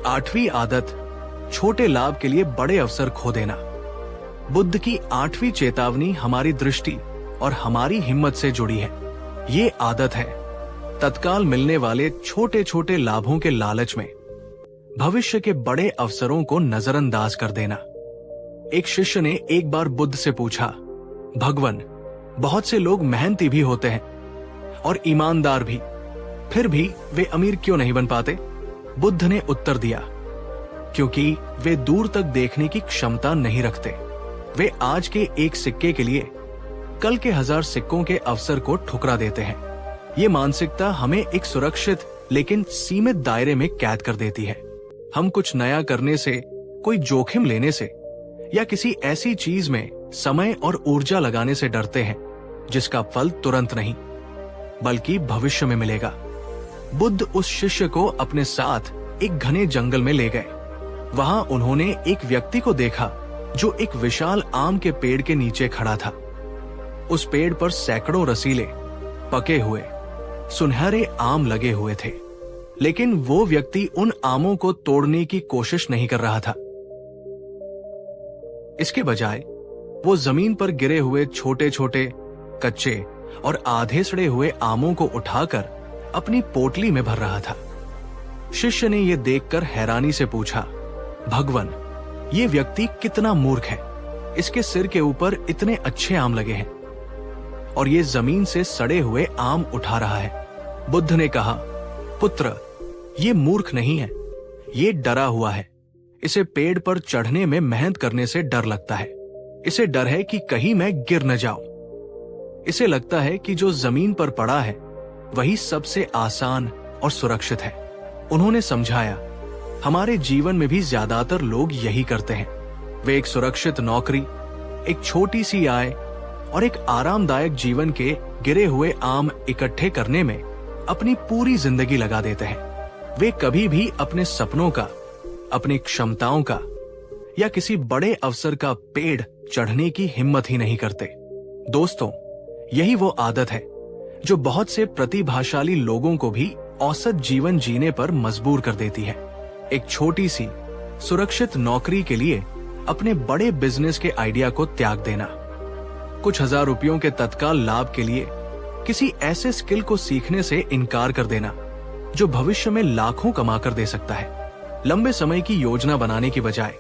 A: 8वीं आदत, छोटे लाभ के लिए बड़े अवसर खो देना। बुद्ध की 8वीं चेतावनी हमारी दृष्टि और हमारी हिम्मत से जुड़ी है। ये आदत है तत्काल मिलने वाले छोटे छोटे लाभों के लालच में भविष्य के बड़े अवसरों को नजरअंदाज कर देना। एक शिष्य ने एक बार बुद्ध से पूछा, भगवन, बहुत से लोग मेहनती भी होते हैं और ईमानदार भी, फिर भी वे अमीर क्यों नहीं बन पाते? बुद्ध ने उत्तर दिया, क्योंकि वे दूर तक देखने की क्षमता नहीं रखते। वे आज के एक सिक्के के लिए कल के 1000 सिक्कों के अवसर को ठुकरा देते हैं। ये मानसिकता हमें एक सुरक्षित लेकिन सीमित दायरे में कैद कर देती है। हम कुछ नया करने से, कोई जोखिम लेने से या किसी ऐसी चीज में समय और ऊर्जा लगाने से डरते हैं जिसका फल तुरंत नहीं बल्कि भविष्य में मिलेगा। बुद्ध उस शिष्य को अपने साथ एक घने जंगल में ले गए। वहां उन्होंने एक व्यक्ति को देखा जो एक विशाल आम के पेड़ के नीचे खड़ा था। उस पेड़ पर सैकड़ों रसीले, पके हुए, सुनहरे आम लगे हुए थे, लेकिन वो व्यक्ति उन आमों को तोड़ने की कोशिश नहीं कर रहा था। इसके बजाय वो जमीन पर गिरे हुए छोटे छोटे, कच्चे और आधे सड़े हुए आमों को उठाकर अपनी पोटली में भर रहा था। शिष्य ने यह देखकर हैरानी से पूछा, भगवन, ये व्यक्ति कितना मूर्ख है। इसके सिर के ऊपर इतने अच्छे आम लगे हैं और ये जमीन से सड़े हुए आम उठा रहा है। बुद्ध ने कहा, पुत्र, ये मूर्ख नहीं है, ये डरा हुआ है। इसे पेड़ पर चढ़ने में मेहनत करने से डर लगता है। इसे डर है कि कहीं मैं गिर न जाऊं। इसे लगता है कि जो जमीन पर पड़ा है वही सबसे आसान और सुरक्षित है। उन्होंने समझाया, हमारे जीवन में भी ज्यादातर लोग यही करते हैं। वे एक सुरक्षित नौकरी, एक छोटी सी आय और एक आरामदायक जीवन के गिरे हुए आम इकट्ठे करने में अपनी पूरी जिंदगी लगा देते हैं। वे कभी भी अपने सपनों का, अपनी क्षमताओं का या किसी बड़े अवसर का पेड़ चढ़ने की हिम्मत ही नहीं करते। दोस्तों, यही वो आदत है जो बहुत से प्रतिभाशाली लोगों को भी औसत जीवन जीने पर मजबूर कर देती है। एक छोटी सी सुरक्षित नौकरी के लिए अपने बड़े बिजनेस के आइडिया को त्याग देना, कुछ 1000 रुपयों के तत्काल लाभ के लिए किसी ऐसे स्किल को सीखने से इनकार कर देना जो भविष्य में लाखों कमा कर दे सकता है। लंबे समय की योजना बनाने की बजाय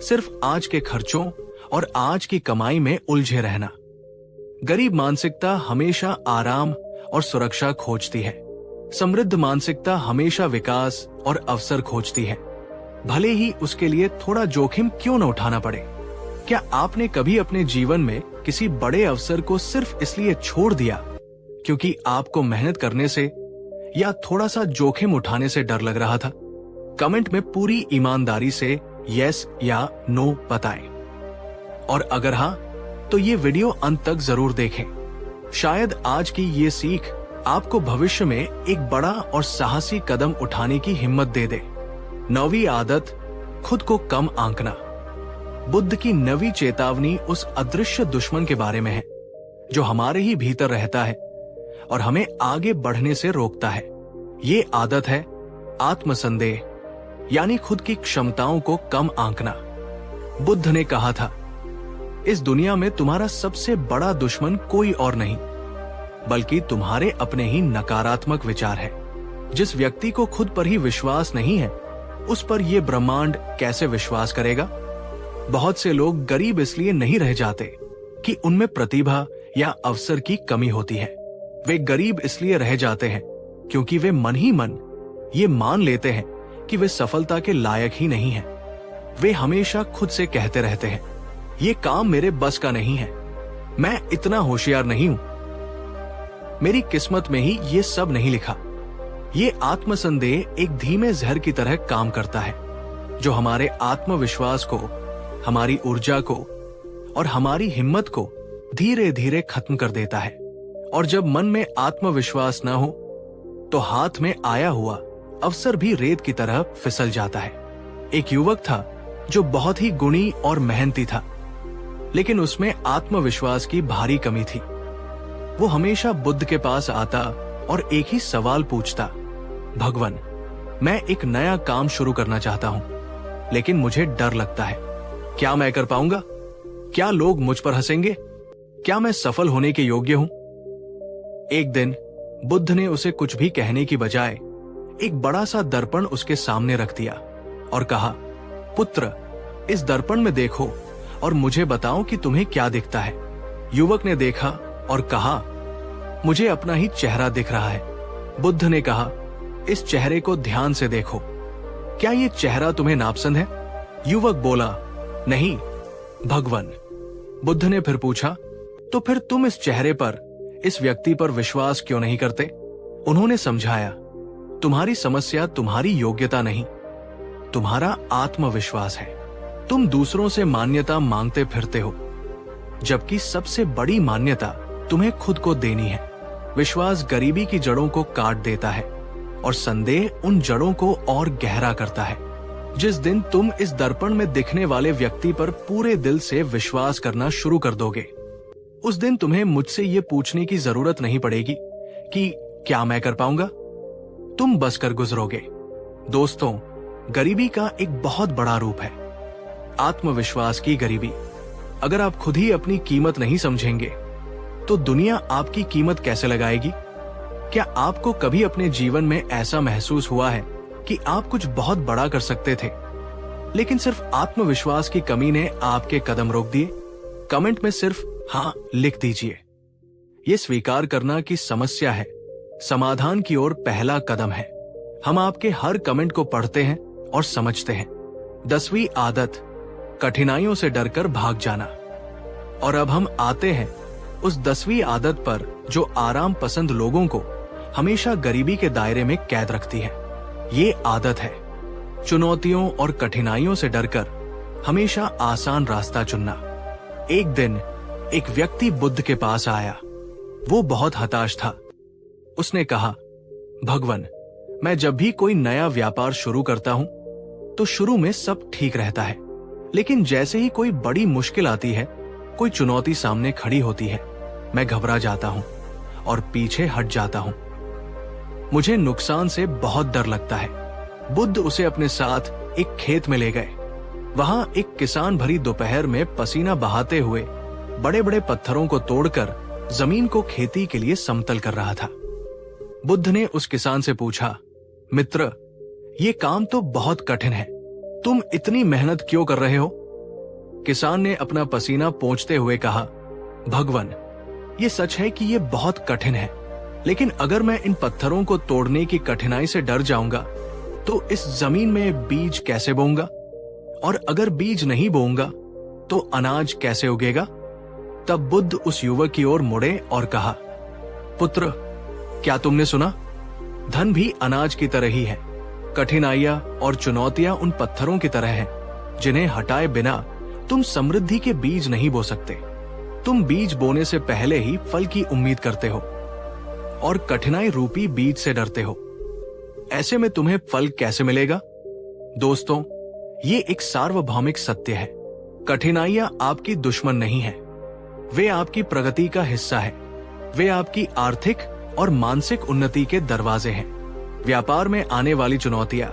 A: सिर्फ आज के खर्चों और आज की कमाई में उलझे रहना। गरीब मानसिकता हमेशा आराम और सुरक्षा खोजती है। समृद्ध मानसिकता हमेशा विकास और अवसर खोजती है, भले ही उसके लिए थोड़ा जोखिम क्यों न उठाना पड़े। क्या आपने कभी अपने जीवन में किसी बड़े अवसर को सिर्फ इसलिए छोड़ दिया क्योंकि आपको मेहनत करने से या थोड़ा सा जोखिम उठाने से डर लग रहा था? कमेंट में पूरी ईमानदारी से यस या नो बताएं। और अगर हाँ, तो ये वीडियो अंत तक जरूर देखें। शायद आज की ये सीख आपको भविष्य में एक बड़ा और साहसी कदम उठाने की हिम्मत दे दे। 9वीं आदत, खुद को कम आंकना। बुद्ध की 9वीं चेतावनी उस अदृश्य दुश्मन के बारे में है जो हमारे ही भीतर रहता है और हमें आगे बढ़ने से रोकता है। ये आदत है आत्मसंदेह, यानी खुद की क्षमताओं को कम आंकना। बुद्ध ने कहा था, इस दुनिया में तुम्हारा सबसे बड़ा दुश्मन कोई और नहीं बल्कि तुम्हारे अपने ही नकारात्मक विचार है। जिस व्यक्ति को खुद पर ही विश्वास नहीं है, उस पर यह ब्रह्मांड कैसे विश्वास करेगा? बहुत से लोग गरीब इसलिए नहीं रह जाते कि उनमें प्रतिभा या अवसर की कमी होती है। वे गरीब इसलिए रह जाते हैं क्योंकि वे मन ही मन ये मान लेते हैं कि वे सफलता के लायक ही नहीं हैं। वे हमेशा खुद से कहते रहते हैं, ये काम मेरे बस का नहीं है, मैं इतना होशियार नहीं हूं, मेरी किस्मत में ही ये सब नहीं लिखा। ये आत्मसंदेह एक धीमे जहर की तरह काम करता है जो हमारे आत्मविश्वास को, हमारी ऊर्जा को और हमारी हिम्मत को धीरे धीरे खत्म कर देता है। और जब मन में आत्मविश्वास न हो तो हाथ में आया हुआ अवसर भी रेत की तरह फिसल जाता है। एक युवक था जो बहुत ही गुणी और मेहनती था, लेकिन उसमें आत्मविश्वास की भारी कमी थी। वो हमेशा बुद्ध के पास आता और एक ही सवाल पूछता, भगवान, मैं एक नया काम शुरू करना चाहता हूं, लेकिन मुझे डर लगता है। क्या मैं कर पाऊंगा? क्या लोग मुझ पर हंसेंगे? क्या मैं सफल होने के योग्य हूं? एक दिन बुद्ध ने उसे कुछ भी कहने की बजाय एक बड़ा सा दर्पण उसके सामने रख दिया और कहा, पुत्र, इस दर्पण में देखो और मुझे बताओ कि तुम्हें क्या दिखता है। युवक ने देखा और कहा, मुझे अपना ही चेहरा दिख रहा है। बुद्ध ने कहा, इस चेहरे को ध्यान से देखो, क्या ये चेहरा तुम्हें नापसंद है? युवक बोला, नहीं भगवान। बुद्ध ने फिर पूछा, तो फिर तुम इस चेहरे पर, इस व्यक्ति पर विश्वास क्यों नहीं करते? उन्होंने समझाया, तुम्हारी समस्या तुम्हारी योग्यता नहीं, तुम्हारा आत्मविश्वास है। तुम दूसरों से मान्यता मांगते फिरते हो, जबकि सबसे बड़ी मान्यता तुम्हें खुद को देनी है। विश्वास गरीबी की जड़ों को काट देता है और संदेह उन जड़ों को और गहरा करता है। जिस दिन तुम इस दर्पण में दिखने वाले व्यक्ति पर पूरे दिल से विश्वास करना शुरू कर दोगे, उस दिन तुम्हें मुझसे ये पूछने की जरूरत नहीं पड़ेगी कि क्या मैं कर पाऊंगा। तुम बस कर गुजरोगे। दोस्तों, गरीबी का एक बहुत बड़ा रूप है आत्मविश्वास की गरीबी। अगर आप खुद ही अपनी कीमत नहीं समझेंगे, तो दुनिया आपकी कीमत कैसे लगाएगी? क्या आपको कभी अपने जीवन में ऐसा महसूस हुआ है कि आप कुछ बहुत बड़ा कर सकते थे, लेकिन सिर्फ आत्मविश्वास की कमी ने आपके कदम रोक दिए? कमेंट में सिर्फ हाँ लिख दीजिए। ये स्वीकार करना कि समस्या है, समाधान की ओर पहला कदम है। हम आपके हर कमेंट को पढ़ते हैं और समझते हैं। 10वीं आदत, कठिनाइयों से डरकर भाग जाना। और अब हम आते हैं उस 10वीं आदत पर जो आराम पसंद लोगों को हमेशा गरीबी के दायरे में कैद रखती है। ये आदत है चुनौतियों और कठिनाइयों से डरकर हमेशा आसान रास्ता चुनना। एक दिन एक व्यक्ति बुद्ध के पास आया। वो बहुत हताश था। उसने कहा, भगवान, मैं जब भी कोई नया व्यापार शुरू करता हूं तो शुरू में सब ठीक रहता है, लेकिन जैसे ही कोई बड़ी मुश्किल आती है, कोई चुनौती सामने खड़ी होती है, मैं घबरा जाता हूं और पीछे हट जाता हूं। मुझे नुकसान से बहुत डर लगता है। बुद्ध उसे अपने साथ एक खेत में ले गए। वहां एक किसान भरी दोपहर में पसीना बहाते हुए बड़े बड़े पत्थरों को तोड़कर जमीन को खेती के लिए समतल कर रहा था। बुद्ध ने उस किसान से पूछा, मित्र, ये काम तो बहुत कठिन है, तुम इतनी मेहनत क्यों कर रहे हो? किसान ने अपना पसीना पोंछते हुए कहा, भगवान, ये सच है कि ये बहुत कठिन है, लेकिन अगर मैं इन पत्थरों को तोड़ने की कठिनाई से डर जाऊंगा तो इस जमीन में बीज कैसे बोऊंगा? और अगर बीज नहीं बोऊंगा तो अनाज कैसे उगेगा? तब बुद्ध उस युवक की ओर मुड़े और कहा, पुत्र, क्या तुमने सुना? धन भी अनाज की तरह ही है। कठिनाइयां और चुनौतियां उन पत्थरों की तरह हैं, जिन्हें हटाए बिना तुम समृद्धि के बीज नहीं बो सकते। तुम बीज बोने से पहले ही फल की उम्मीद करते हो और कठिनाई रूपी बीज से डरते हो। ऐसे में तुम्हें फल कैसे मिलेगा? दोस्तों, ये एक सार्वभौमिक सत्य है। कठिनाइयां आपकी दुश्मन नहीं है, वे आपकी प्रगति का हिस्सा है। वे आपकी आर्थिक और मानसिक उन्नति के दरवाजे हैं। व्यापार में आने वाली चुनौतियां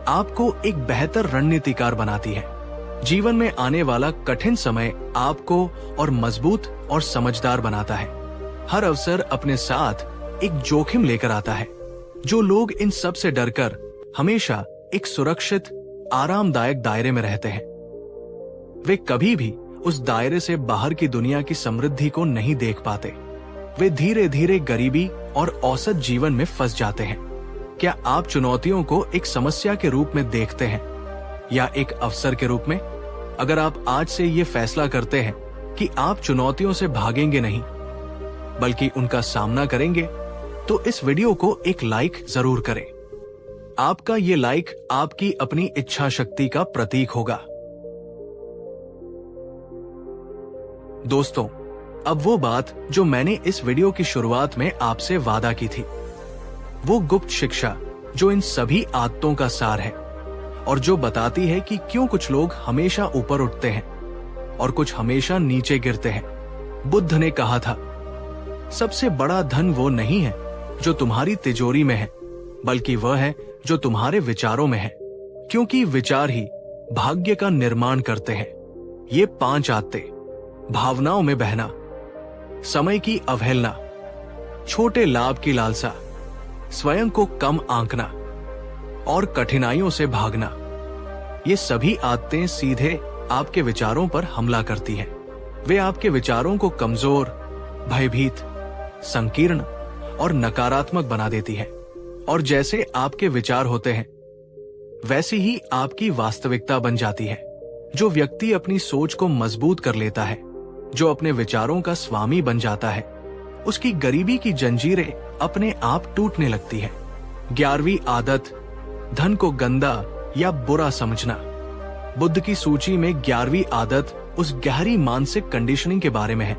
A: आपको एक बेहतर रणनीतिकार बनाती है। जीवन में आने वाला कठिन समय आपको और मजबूत और समझदार बनाता है। हर अवसर अपने साथ एक जोखिम लेकर आता है। जो लोग इन सब से डरकर हमेशा एक सुरक्षित, आरामदायक दायरे में रहते हैं, वे कभी भी उस दायरे से बाहर की दुनिया की समृद्धि को नहीं देख पाते। वे धीरे धीरे गरीबी और औसत जीवन में फंस जाते हैं। क्या आप चुनौतियों को एक समस्या के रूप में देखते हैं या एक अवसर के रूप में? अगर आप आज से ये फैसला करते हैं कि आप चुनौतियों से भागेंगे नहीं, बल्कि उनका सामना करेंगे, तो इस वीडियो को एक लाइक जरूर करें। आपका ये लाइक आपकी अपनी इच्छा शक्ति का प्रतीक होगा। दोस्तों, अब वो बात जो मैंने इस वीडियो की शुरुआत में आपसे वादा की थी, वो गुप्त शिक्षा जो इन सभी आदतों का सार है और जो बताती है कि क्यों कुछ लोग हमेशा ऊपर उठते हैं और कुछ हमेशा नीचे गिरते हैं। बुद्ध ने कहा था, सबसे बड़ा धन वो नहीं है जो तुम्हारी तिजोरी में है, बल्कि वह है जो तुम्हारे विचारों में है, क्योंकि विचार ही भाग्य का निर्माण करते हैं। ये 5 आदतें, भावनाओं में बहना, समय की अवहेलना, छोटे लाभ की लालसा, स्वयं को कम आंकना और कठिनाइयों से भागना, ये सभी आदतें सीधे आपके विचारों पर हमला करती हैं। वे आपके विचारों को कमजोर, भयभीत, संकीर्ण और नकारात्मक बना देती है। और जैसे आपके विचार होते हैं वैसी ही आपकी वास्तविकता बन जाती है। जो व्यक्ति अपनी सोच को मजबूत कर लेता है, जो अपने विचारों का स्वामी बन जाता है, उसकी गरीबी की जंजीरें अपने आप टूटने लगती है। 11वीं आदत, धन को गंदा या बुरा समझना। बुद्ध की सूची में 11वीं आदत उस गहरी मानसिक कंडीशनिंग के बारे में है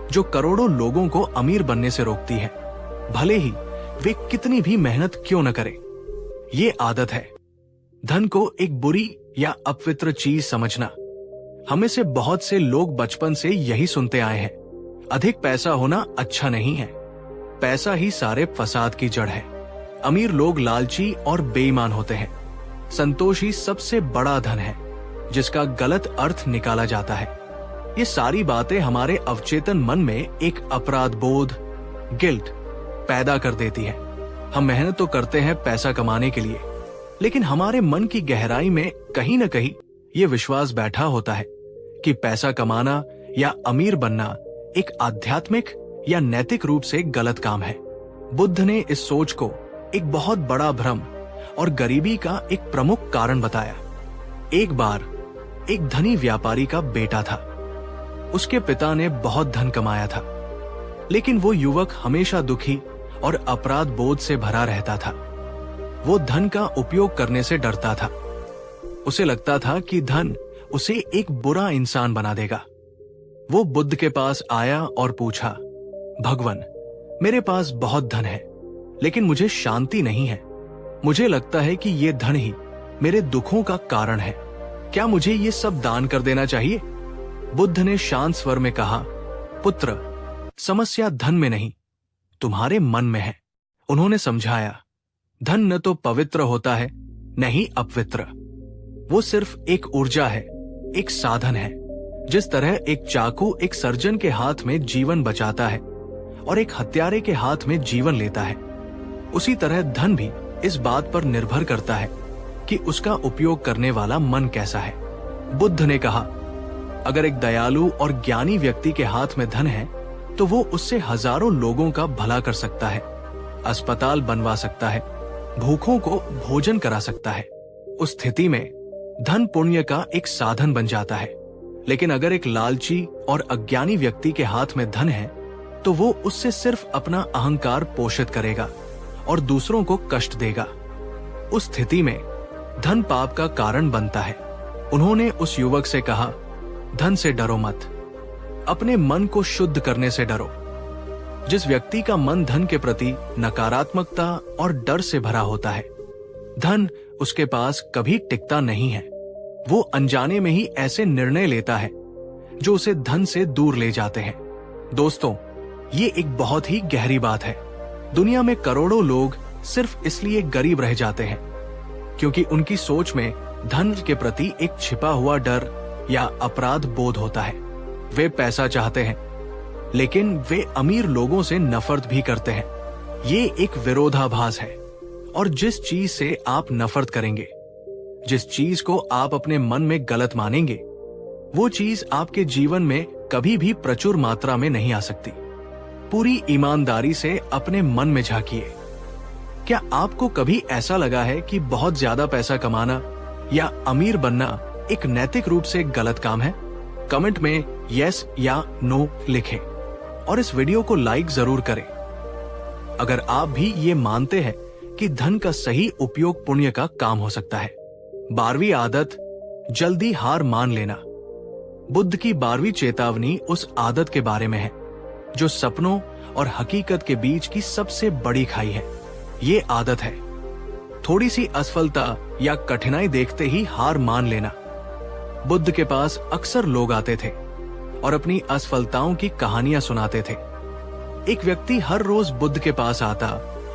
A: जो करोड़ों लोगों को अमीर बनने से रोकती है, भले ही वे कितनी भी मेहनत क्यों न करें। ये आदत है धन को एक बुरी या अपवित्र चीज समझना। हमें से बहुत से लोग बचपन से यही सुनते आए हैं, अधिक पैसा होना अच्छा नहीं है, पैसा ही सारे फसाद की जड़ है। अमीर लोग लालची और बेईमान होते हैं। संतोष ही सबसे बड़ा धन है जिसका गलत अर्थ निकाला जाता है। ये सारी बातें हमारे अवचेतन मन में एक अपराध बोध, गिल्ट पैदा कर देती है। हम मेहनत तो करते हैं पैसा कमाने के लिए, लेकिन हमारे मन की गहराई में कहीं न कहीं ये विश्वास बैठा होता है कि पैसा कमाना या अमीर बनना एक आध्यात्मिक या नैतिक रूप से गलत काम है। बुद्ध ने इस सोच को एक बहुत बड़ा भ्रम और गरीबी का एक प्रमुख कारण बताया। एक बार एक धनी व्यापारी का बेटा था। उसके पिता ने बहुत धन कमाया था, लेकिन वो युवक हमेशा दुखी और अपराध बोध से भरा रहता था। वो धन का उपयोग करने से डरता था। उसे लगता था कि धन उसे एक बुरा इंसान बना देगा। वो बुद्ध के पास आया और पूछा, भगवान, मेरे पास बहुत धन है, लेकिन मुझे शांति नहीं है। मुझे लगता है कि ये धन ही मेरे दुखों का कारण है। क्या मुझे ये सब दान कर देना चाहिए? बुद्ध ने शांत स्वर में कहा, पुत्र, समस्या धन में नहीं, तुम्हारे मन में है। उन्होंने समझाया, धन न तो पवित्र होता है, न ही अपवित्र। वो सिर्फ एक ऊर्जा है, एक साधन है। जिस तरह एक चाकू एक सर्जन के हाथ में जीवन बचाता है और एक हत्यारे के हाथ में जीवन लेता है, उसी तरह धन भी इस बात पर निर्भर करता है कि उसका उपयोग करने वाला मन कैसा है। बुद्ध ने कहा, अगर एक दयालु और ज्ञानी व्यक्ति के हाथ में धन है तो वो उससे हजारों लोगों का भला कर सकता है, अस्पताल बनवा सकता है, भूखों को भोजन करा सकता है। उस स्थिति में धन पुण्य का एक साधन बन जाता है। लेकिन अगर एक लालची और अज्ञानी व्यक्ति के हाथ में धन है तो वो उससे सिर्फ अपना अहंकार पोषित करेगा और दूसरों को कष्ट देगा। उस स्थिति में धन पाप का कारण बनता है। उन्होंने उस युवक से कहा, धन से डरो मत, अपने मन को शुद्ध करने से डरो। जिस व्यक्ति का मन धन के प्रति नकारात्मकता और डर से भरा होता है, धन उसके पास कभी टिकता नहीं है। वो अनजाने में ही ऐसे निर्णय लेता है जो उसे धन से दूर ले जाते हैं। दोस्तों, ये एक बहुत ही गहरी बात है। दुनिया में करोड़ों लोग सिर्फ इसलिए गरीब रह जाते हैं क्योंकि उनकी सोच में धन के प्रति एक छिपा हुआ डर या अपराध बोध होता है। वे पैसा चाहते हैं, लेकिन वे अमीर लोगों से नफरत भी करते हैं। ये एक विरोधाभास है। और जिस चीज से आप नफरत करेंगे, जिस चीज को आप अपने मन में गलत मानेंगे, वो चीज आपके जीवन में कभी भी प्रचुर मात्रा में नहीं आ सकती। पूरी ईमानदारी से अपने मन में झांकिए। क्या आपको कभी ऐसा लगा है कि बहुत ज्यादा पैसा कमाना या अमीर बनना एक नैतिक रूप से गलत काम है? कमेंट में यस या नो लिखें और इस वीडियो को लाइक जरूर करें। अगर आप भी ये मानते हैं कि धन का सही उपयोग पुण्य का काम हो सकता है। 12वीं आदत, जल्दी हार मान लेना। बुद्ध की 12वीं चेतावनी उस आदत के बारे में है जो सपनों और हकीकत के बीच की सबसे बड़ी खाई है। ये आदत है, थोड़ी सी असफलता या कठिनाई देखते ही हार मान लेना। बुद्ध के पास अक्सर लोग आते थे और अपनी असफलताओं की कहानियां सुनाते थे। एक व्यक्ति हर रोज बुद्ध के पास आता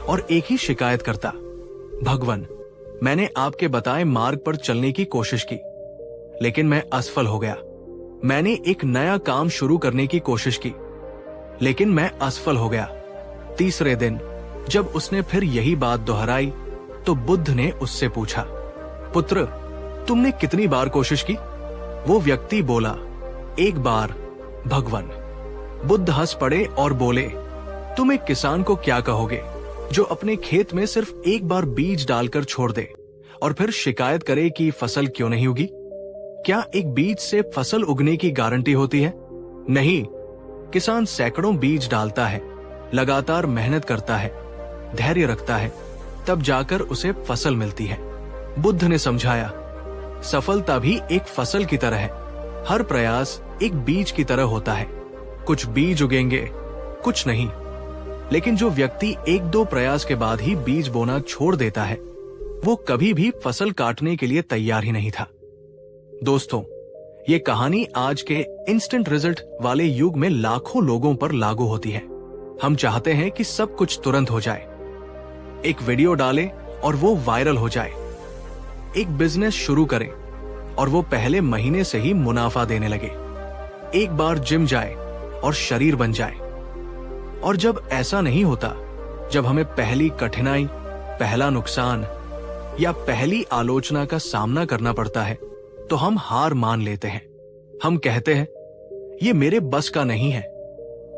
A: और एक ही शिकायत करता, भगवान, मैंने आपके बताए मार्ग पर चलने की कोशिश की, लेकिन मैं असफल हो गया। मैंने एक नया काम शुरू करने की कोशिश की, लेकिन मैं असफल हो गया। तीसरे दिन जब उसने फिर यही बात दोहराई तो बुद्ध ने उससे पूछा, पुत्र, तुमने कितनी बार कोशिश की? वो व्यक्ति बोला, एक बार भगवान। बुद्ध हंस पड़े और बोले, तुम एक किसान को क्या कहोगे जो अपने खेत में सिर्फ एक बार बीज डालकर छोड़ दे और फिर शिकायत करे कि फसल क्यों नहीं उगी? क्या एक बीज से फसल उगने की गारंटी होती है? नहीं। किसान सैकड़ों बीज डालता है, लगातार मेहनत करता है, धैर्य रखता है, तब जाकर उसे फसल मिलती है। बुद्ध ने समझाया, सफलता भी एक फसल की तरह है। हर प्रयास एक बीज की तरह होता है। कुछ बीज उगेंगे, कुछ नहीं। लेकिन जो व्यक्ति एक दो प्रयास के बाद ही बीज बोना छोड़ देता है, वो कभी भी फसल काटने के लिए तैयार ही नहीं था। दोस्तों, ये कहानी आज के इंस्टेंट रिजल्ट वाले युग में लाखों लोगों पर लागू होती है। हम चाहते हैं कि सब कुछ तुरंत हो जाए, एक वीडियो डालें और वो वायरल हो जाए, एक बिजनेस शुरू करें और वो पहले महीने से ही मुनाफा देने लगे, एक बार जिम जाए और शरीर बन जाए। और जब ऐसा नहीं होता, जब हमें पहली कठिनाई, पहला नुकसान या पहली आलोचना का सामना करना पड़ता है, तो हम हार मान लेते हैं। हम कहते हैं, ये मेरे बस का नहीं है।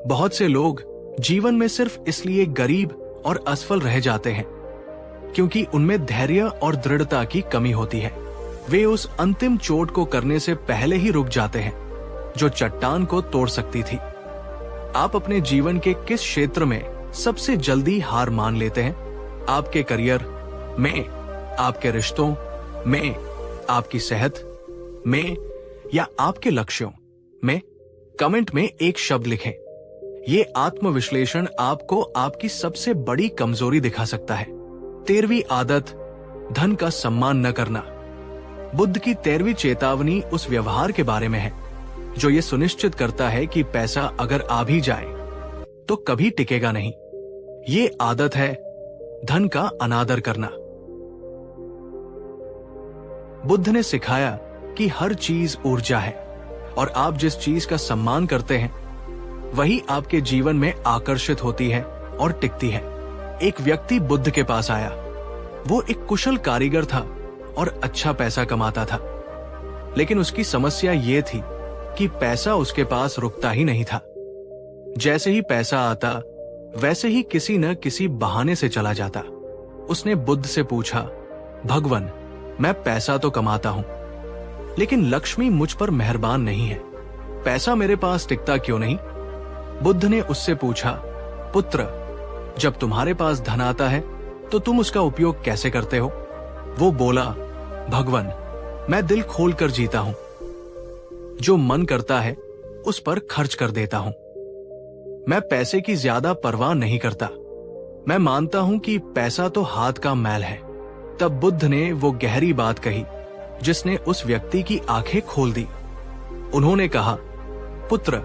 A: बहुत से लोग जीवन में सिर्फ इसलिए गरीब और असफल रह जाते हैं क्योंकि उनमें धैर्य और दृढ़ता की कमी होती है। वे उस अंतिम चोट को करने से पहले ही रुक जाते हैं जो चट्टान को तोड़ सकती थी। आप अपने जीवन के किस क्षेत्र में सबसे जल्दी हार मान लेते हैं? आपके करियर में, आपके रिश्तों में, आपकी सेहत में या आपके लक्ष्यों में? कमेंट में एक शब्द लिखें। ये आत्मविश्लेषण आपको आपकी सबसे बड़ी कमजोरी दिखा सकता है। 13वीं आदत, धन का सम्मान न करना। बुद्ध की 13वीं चेतावनी उस व्यवहार के बारे में है जो ये सुनिश्चित करता है कि पैसा अगर आ भी जाए तो कभी टिकेगा नहीं। ये आदत है धन का अनादर करना। बुद्ध ने सिखाया कि हर चीज ऊर्जा है और आप जिस चीज का सम्मान करते हैं वही आपके जीवन में आकर्षित होती है और टिकती है। एक व्यक्ति बुद्ध के पास आया। वो एक कुशल कारीगर था और अच्छा पैसा कमाता था, लेकिन उसकी समस्या ये थी कि पैसा उसके पास रुकता ही नहीं था। जैसे ही पैसा आता वैसे ही किसी न किसी बहाने से चला जाता। उसने बुद्ध से पूछा, भगवान, मैं पैसा तो कमाता हूं, लेकिन लक्ष्मी मुझ पर मेहरबान नहीं है। पैसा मेरे पास टिकता क्यों नहीं? बुद्ध ने उससे पूछा, पुत्र, जब तुम्हारे पास धन आता है तो तुम उसका उपयोग कैसे करते हो? वो बोला, भगवान, मैं दिल खोलकर जीता हूं। जो मन करता है उस पर खर्च कर देता हूं। मैं पैसे की ज्यादा परवाह नहीं करता। मैं मानता हूं कि पैसा तो हाथ का मैल है। तब बुद्ध ने वो गहरी बात कही जिसने उस व्यक्ति की आंखें खोल दी। उन्होंने कहा, पुत्र,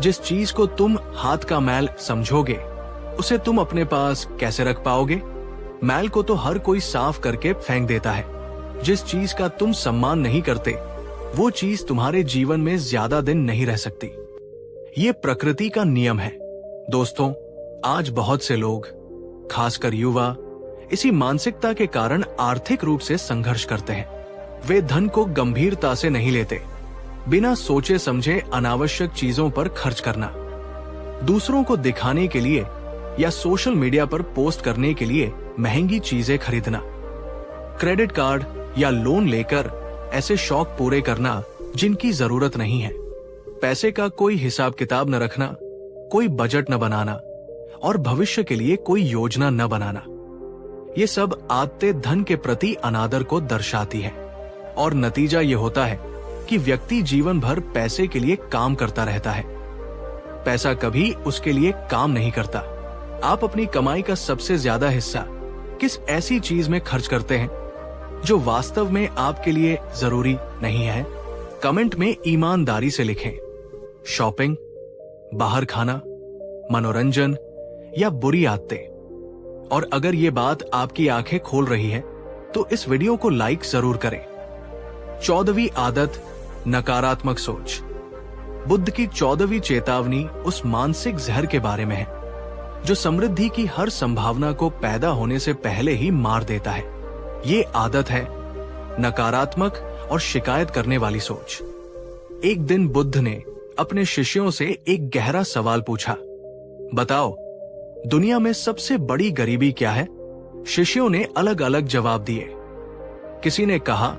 A: जिस चीज को तुम हाथ का मैल समझोगे उसे तुम अपने पास कैसे रख पाओगे? मैल को तो हर कोई साफ करके फेंक देता है। जिस चीज का तुम सम्मान नहीं करते वो चीज तुम्हारे जीवन में ज्यादा दिन नहीं रह सकती। ये प्रकृति का नियम है। दोस्तों, आज बहुत से लोग, खासकर युवा, इसी मानसिकता के कारण आर्थिक रूप से संघर्ष करते हैं। वे धन को गंभीरता से नहीं लेते। बिना सोचे समझे अनावश्यक चीजों पर खर्च करना, दूसरों को दिखाने के लिए या सोशल मीडिया पर पोस्ट करने के लिए महंगी चीजें खरीदना, क्रेडिट कार्ड या लोन लेकर ऐसे शौक पूरे करना जिनकी जरूरत नहीं है, पैसे का कोई हिसाब किताब न रखना, कोई बजट न बनाना और भविष्य के लिए कोई योजना न बनाना। ये सब आदतें धन के प्रति अनादर को दर्शाती है और नतीजा ये होता है कि व्यक्ति जीवन भर पैसे के लिए काम करता रहता है। पैसा कभी उसके लिए काम नहीं करता। आप अपनी कमाई का सबसे ज्यादा हिस्सा किस ऐसी चीज में खर्च करते हैं जो वास्तव में आपके लिए जरूरी नहीं है? कमेंट में ईमानदारी से लिखें। शॉपिंग, बाहर खाना, मनोरंजन या बुरी आदतें। और अगर ये बात आपकी आंखें खोल रही है तो इस वीडियो को लाइक जरूर करें। 14वीं आदत, नकारात्मक सोच। बुद्ध की 14वीं चेतावनी उस मानसिक जहर के बारे में है जो समृद्धि की हर संभावना को पैदा होने से पहले ही मार देता है। ये आदत है नकारात्मक और शिकायत करने वाली सोच। एक दिन बुद्ध ने अपने शिष्यों से एक गहरा सवाल पूछा, बताओ दुनिया में सबसे बड़ी गरीबी क्या है? शिष्यों ने अलग अलग जवाब दिए। किसी ने कहा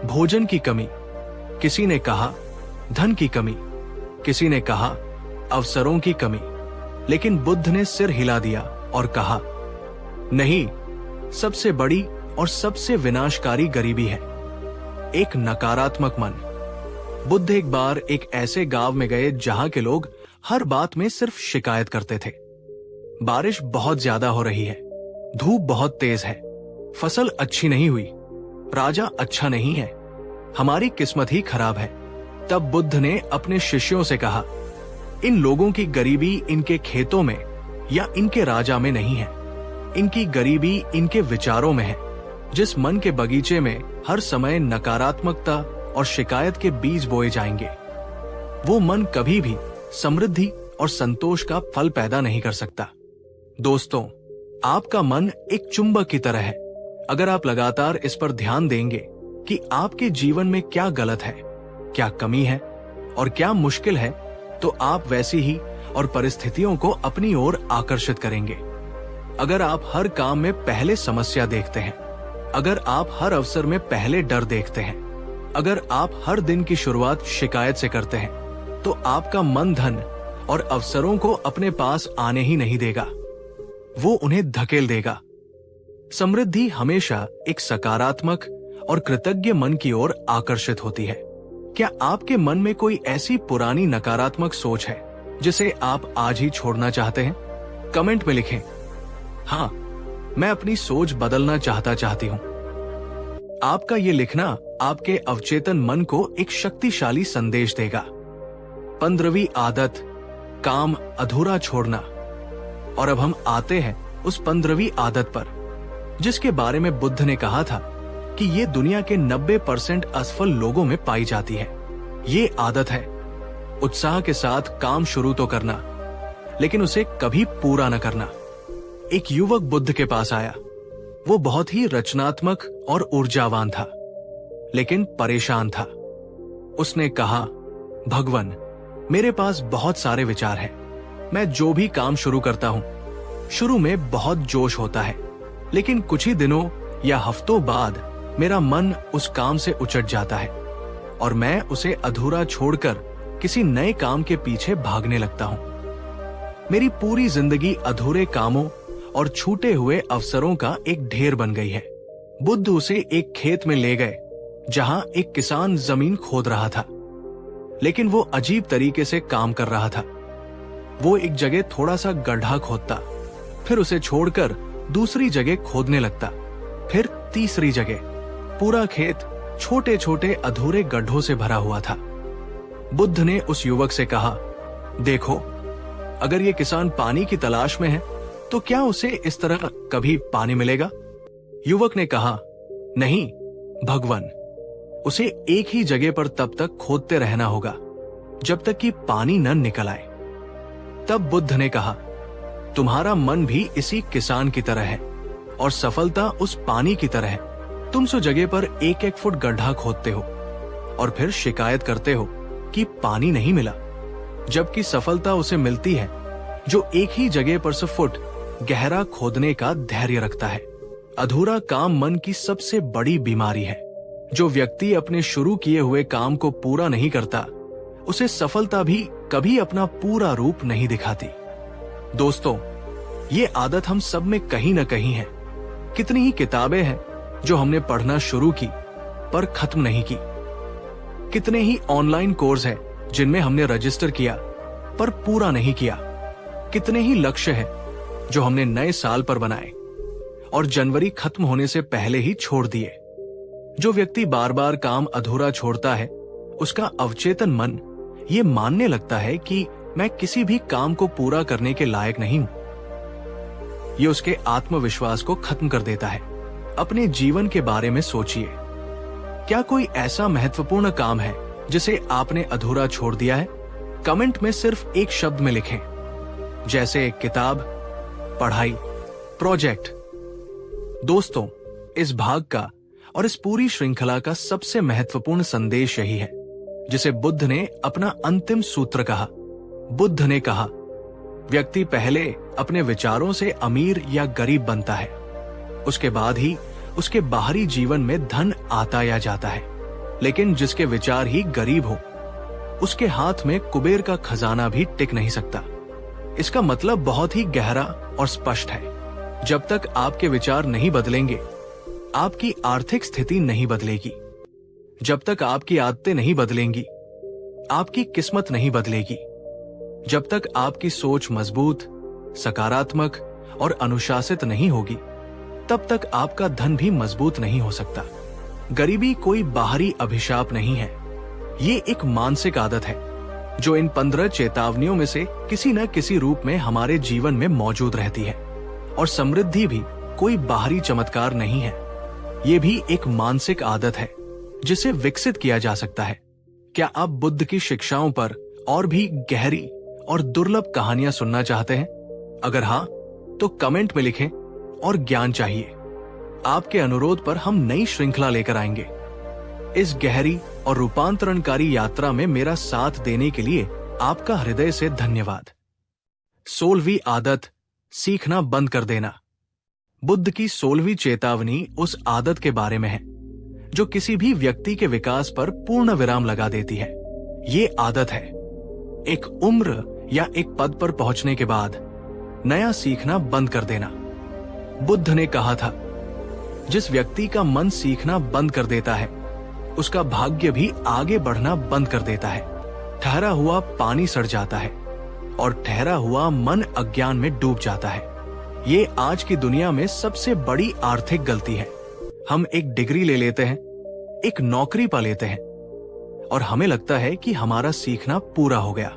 A: भोजन की कमी, किसी ने कहा धन की कमी, किसी ने कहा अवसरों की कमी। लेकिन बुद्ध ने सिर हिला दिया और कहा, नहीं, सबसे बड़ी और सबसे विनाशकारी गरीबी है एक नकारात्मक मन। बुद्ध एक बार एक ऐसे गांव में गए जहां के लोग हर बात में सिर्फ शिकायत करते थे। बारिश बहुत ज्यादा हो रही है, धूप बहुत तेज है, फसल अच्छी नहीं हुई, राजा अच्छा नहीं है, हमारी किस्मत ही खराब है। तब बुद्ध ने अपने शिष्यों से कहा, इन लोगों की गरीबी इनके खेतों में या इनके राजा में नहीं है, इनकी गरीबी इनके विचारों में है। जिस मन के बगीचे में हर समय नकारात्मकता और शिकायत के बीज बोए जाएंगे, वो मन कभी भी समृद्धि और संतोष का फल पैदा नहीं कर सकता। दोस्तों, आपका मन एक चुंबक की तरह है। अगर आप लगातार इस पर ध्यान देंगे कि आपके जीवन में क्या गलत है, क्या कमी है और क्या मुश्किल है, तो आप वैसी ही और परिस्थितियों को अपनी ओर आकर्षित करेंगे। अगर आप हर काम में पहले समस्या देखते हैं, अगर आप हर अवसर में पहले डर देखते हैं, अगर आप हर दिन की शुरुआत शिकायत से करते हैं, तो आपका मन धन और अवसरों को अपने पास आने ही नहीं देगा, वो उन्हें धकेल देगा। समृद्धि हमेशा एक सकारात्मक और कृतज्ञ मन की ओर आकर्षित होती है। क्या आपके मन में कोई ऐसी पुरानी नकारात्मक सोच है जिसे आप आज ही छोड़ना चाहते हैं? कमेंट में लिखें, हाँ, मैं अपनी सोच बदलना चाहती हूँ। आपका ये लिखना आपके अवचेतन मन को एक शक्तिशाली संदेश देगा। 15वीं आदत, काम अधूरा छोड़ना। और अब हम आते हैं उस 15वीं आदत पर जिसके बारे में बुद्ध ने कहा था कि ये दुनिया के 90% असफल लोगों में पाई जाती है। ये आदत है उत्साह के साथ काम शुरू तो करना, लेकिन उसे कभी पूरा न करना। एक युवक बुद्ध के पास आया। वो बहुत ही रचनात्मक और ऊर्जावान था, लेकिन परेशान था। उसने कहा, भगवान, मेरे पास बहुत सारे विचार हैं। मैं जो भी काम शुरू करता हूँ, शुरू में बहुत जोश होता है, लेकिन कुछ ही दिनों या हफ्तों बाद मेरा मन उस काम से उचट जाता है और मैं उसे अधूरा छोड़कर किसी नए काम के पीछे भागने लगता हूँ। मेरी पूरी जिंदगी अधूरे कामों और छूटे हुए अवसरों का एक ढेर बन गई है। बुद्ध उसे एक खेत में ले गए जहां एक किसान जमीन खोद रहा था, लेकिन वो अजीब तरीके से काम कर रहा था। वो एक जगह थोड़ा सा गड्ढा खोदता, फिर उसे छोड़कर दूसरी जगह खोदने लगता, फिर तीसरी जगह। पूरा खेत छोटे छोटे अधूरे गड्ढों से भरा हुआ था। बुद्ध ने उस युवक से कहा, देखो, अगर ये किसान पानी की तलाश में है तो क्या उसे इस तरह कभी पानी मिलेगा? युवक ने कहा, नहीं भगवान, उसे एक ही जगह पर तब तक खोदते रहना होगा जब तक कि पानी न निकल आए। तब बुद्ध ने कहा, तुम्हारा मन भी इसी किसान की तरह है और सफलता उस पानी की तरह है। तुम सो जगह पर 1-1 फुट गड्ढा खोदते हो और फिर शिकायत करते हो कि पानी नहीं मिला, जबकि सफलता उसे मिलती है जो एक ही जगह पर से फुट गहरा खोदने का धैर्य रखता है। अधूरा काम मन की सबसे बड़ी बीमारी है। जो व्यक्ति अपने शुरू किए हुए काम को पूरा नहीं करता, उसे सफलता भी कभी अपना पूरा रूप नहीं दिखाती। दोस्तों, ये आदत हम सब में कहीं न कहीं है। कितनी ही किताबें हैं जो हमने पढ़ना शुरू की पर खत्म नहीं की। कितने ही ऑनलाइन कोर्स हैं जिनमें हमने रजिस्टर किया पर पूरा नहीं किया। कितने ही लक्ष्य हैं जो हमने नए साल पर बनाए और जनवरी खत्म होने से पहले ही छोड़ दिए। जो व्यक्ति बार बार काम अधूरा छोड़ता है, उसका अवचेतन मन ये मानने लगता है कि मैं किसी भी काम को पूरा करने के लायक नहीं हूं। ये उसके आत्मविश्वास को खत्म कर देता है। अपने जीवन के बारे में सोचिए, क्या कोई ऐसा महत्वपूर्ण काम है जिसे आपने अधूरा छोड़ दिया है? कमेंट में सिर्फ एक शब्द में लिखें, जैसे किताब, पढ़ाई, प्रोजेक्ट। दोस्तों, इस भाग का और इस पूरी श्रृंखला का सबसे महत्वपूर्ण संदेश यही है, जिसे बुद्ध ने अपना अंतिम सूत्र कहा। बुद्ध ने कहा, व्यक्ति पहले अपने विचारों से अमीर या गरीब बनता है, उसके बाद ही उसके बाहरी जीवन में धन आता या जाता है। लेकिन जिसके विचार ही गरीब हो, उसके हाथ में कुबेर का खजाना भी टिक नहीं सकता। इसका मतलब बहुत ही गहरा और स्पष्ट है। जब तक आपके विचार नहीं बदलेंगे, आपकी आर्थिक स्थिति नहीं बदलेगी। जब तक आपकी आदतें नहीं बदलेंगी, आपकी किस्मत नहीं बदलेगी। जब तक आपकी सोच मजबूत, सकारात्मक और अनुशासित नहीं होगी, तब तक आपका धन भी मजबूत नहीं हो सकता। गरीबी कोई बाहरी अभिशाप नहीं है, ये एक मानसिक आदत है जो इन 15 चेतावनियों में से किसी न किसी रूप में हमारे जीवन में मौजूद रहती है। और समृद्धि भी कोई बाहरी चमत्कार नहीं है, ये भी एक मानसिक आदत है जिसे विकसित किया जा सकता है। क्या आप बुद्ध की शिक्षाओं पर और भी गहरी और दुर्लभ कहानियां सुनना चाहते हैं? अगर हाँ, तो कमेंट में लिखें और ज्ञान चाहिए। आपके अनुरोध पर हम नई श्रृंखला लेकर आएंगे। इस गहरी और रूपांतरणकारी यात्रा में मेरा साथ देने के लिए आपका हृदय से धन्यवाद। 16वीं आदत, सीखना बंद कर देना। बुद्ध की 16वीं चेतावनी उस आदत के बारे में है जो किसी भी व्यक्ति के विकास पर पूर्ण विराम लगा देती है। ये आदत है एक उम्र या एक पद पर पहुंचने के बाद नया सीखना बंद कर देना। बुद्ध ने कहा था, जिस व्यक्ति का मन सीखना बंद कर देता है, उसका भाग्य भी आगे बढ़ना बंद कर देता है। ठहरा हुआ पानी सड़ जाता है और ठहरा हुआ मन अज्ञान में डूब जाता है। ये आज की दुनिया में सबसे बड़ी आर्थिक गलती है। हम एक डिग्री ले लेते हैं, एक नौकरी पा लेते हैं और हमें लगता है कि हमारा सीखना पूरा हो गया।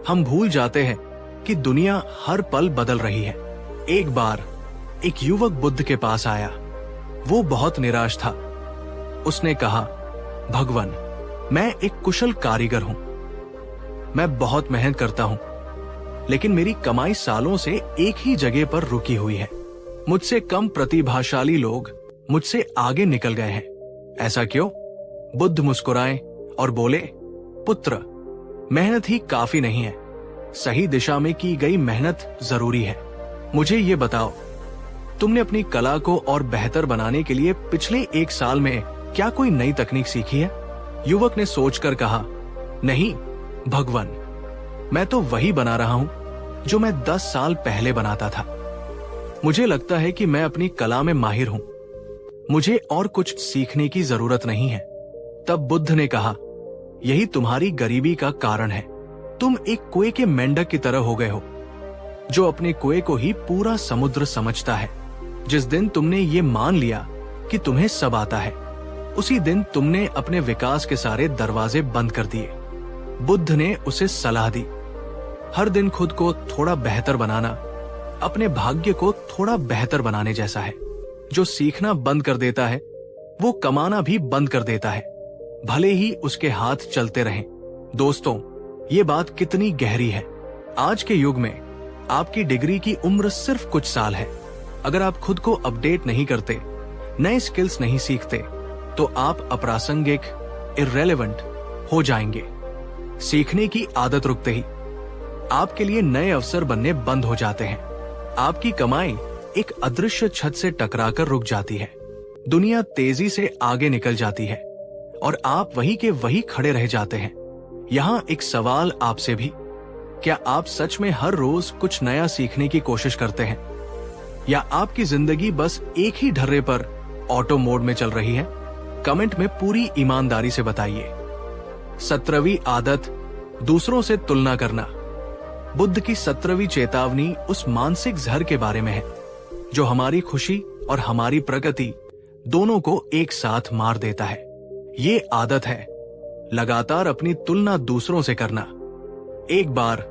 A: हम भूल जाते हैं कि दुनिया हर पल बदल रही है। एक बार एक युवक बुद्ध के पास आया। वो बहुत निराश था। उसने कहा, भगवान, मैं एक कुशल कारीगर हूं। मैं बहुत मेहनत करता हूं, लेकिन मेरी कमाई सालों से एक ही जगह पर रुकी हुई है। मुझसे कम प्रतिभाशाली लोग मुझसे आगे निकल गए हैं। ऐसा क्यों? बुद्ध मुस्कुराए और बोले, पुत्र, मेहनत ही काफी नहीं है। सही दिशा में की गई मेहनत जरूरी है। मुझे ये बताओ, तुमने अपनी कला को और बेहतर बनाने के लिए पिछले 1 साल में क्या कोई नई तकनीक सीखी है? युवक ने सोचकर कहा, नहीं भगवान, मैं तो वही बना रहा हूं जो मैं 10 साल पहले बनाता था। मुझे लगता है कि मैं अपनी कला में माहिर हूं। मुझे और कुछ सीखने की जरूरत नहीं है। तब बुद्ध ने कहा, यही तुम्हारी गरीबी का कारण है। तुम एक कुएं के मेंढक की तरह हो गए हो, जो अपने कुएं को ही पूरा समुद्र समझता है। जिस दिन तुमने ये मान लिया कि तुम्हें सब आता है, उसी दिन तुमने अपने विकास के सारे दरवाजे बंद कर दिए। बुद्ध ने उसे सलाह दी, हर दिन खुद को थोड़ा बेहतर बनाना अपने भाग्य को थोड़ा बेहतर बनाने जैसा है। जो सीखना बंद कर देता है, वो कमाना भी बंद कर देता है, भले ही उसके हाथ चलते रहें। दोस्तों, ये बात कितनी गहरी है। आज के युग में आपकी डिग्री की उम्र सिर्फ कुछ साल है। अगर आप खुद को अपडेट नहीं करते, नए स्किल्स नहीं सीखते, तो आप अप्रासंगिक, इररेलेवेंट हो जाएंगे। सीखने की आदत रुकते ही आपके लिए नए अवसर बनने बंद हो जाते हैं। आपकी कमाई एक अदृश्य छत से टकराकर रुक जाती है। दुनिया तेजी से आगे निकल जाती है और आप वहीं के वहीं खड़े रह जाते हैं। यहाँ एक सवाल आपसे भी, क्या आप सच में हर रोज कुछ नया सीखने की कोशिश करते हैं, या आपकी जिंदगी बस एक ही ढर्रे पर ऑटो मोड में चल रही है? कमेंट में पूरी ईमानदारी से बताइए। 17वीं आदत, दूसरों से तुलना करना। बुद्ध की 17वीं चेतावनी उस मानसिक जहर के बारे में है जो हमारी खुशी और हमारी प्रकृति दोनों को एक साथ मार देता है। ये आदत है लगातार अपनी तुलना दूसरों से करना। एक बार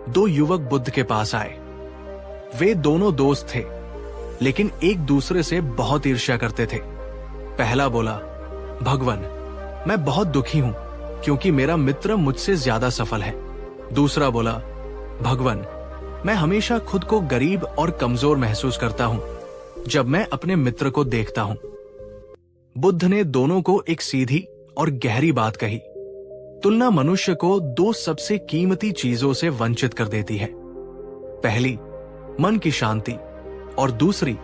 A: दो युवक बुद्ध के पास आए। वे दोनों दोस्त थे, लेकिन एक दूसरे से बहुत ईर्ष्या करते थे। पहला बोला, भगवान, मैं बहुत दुखी हूं क्योंकि मेरा मित्र मुझसे ज्यादा सफल है। दूसरा बोला, भगवान, मैं हमेशा खुद को गरीब और कमजोर महसूस करता हूं जब मैं अपने मित्र को देखता हूं। बुद्ध ने दोनों को एक सीधी और गहरी बात कही। तुलना मनुष्य को दो सबसे कीमती चीजों से वंचित कर देती है। पहली, मन की शांति, और दूसरी,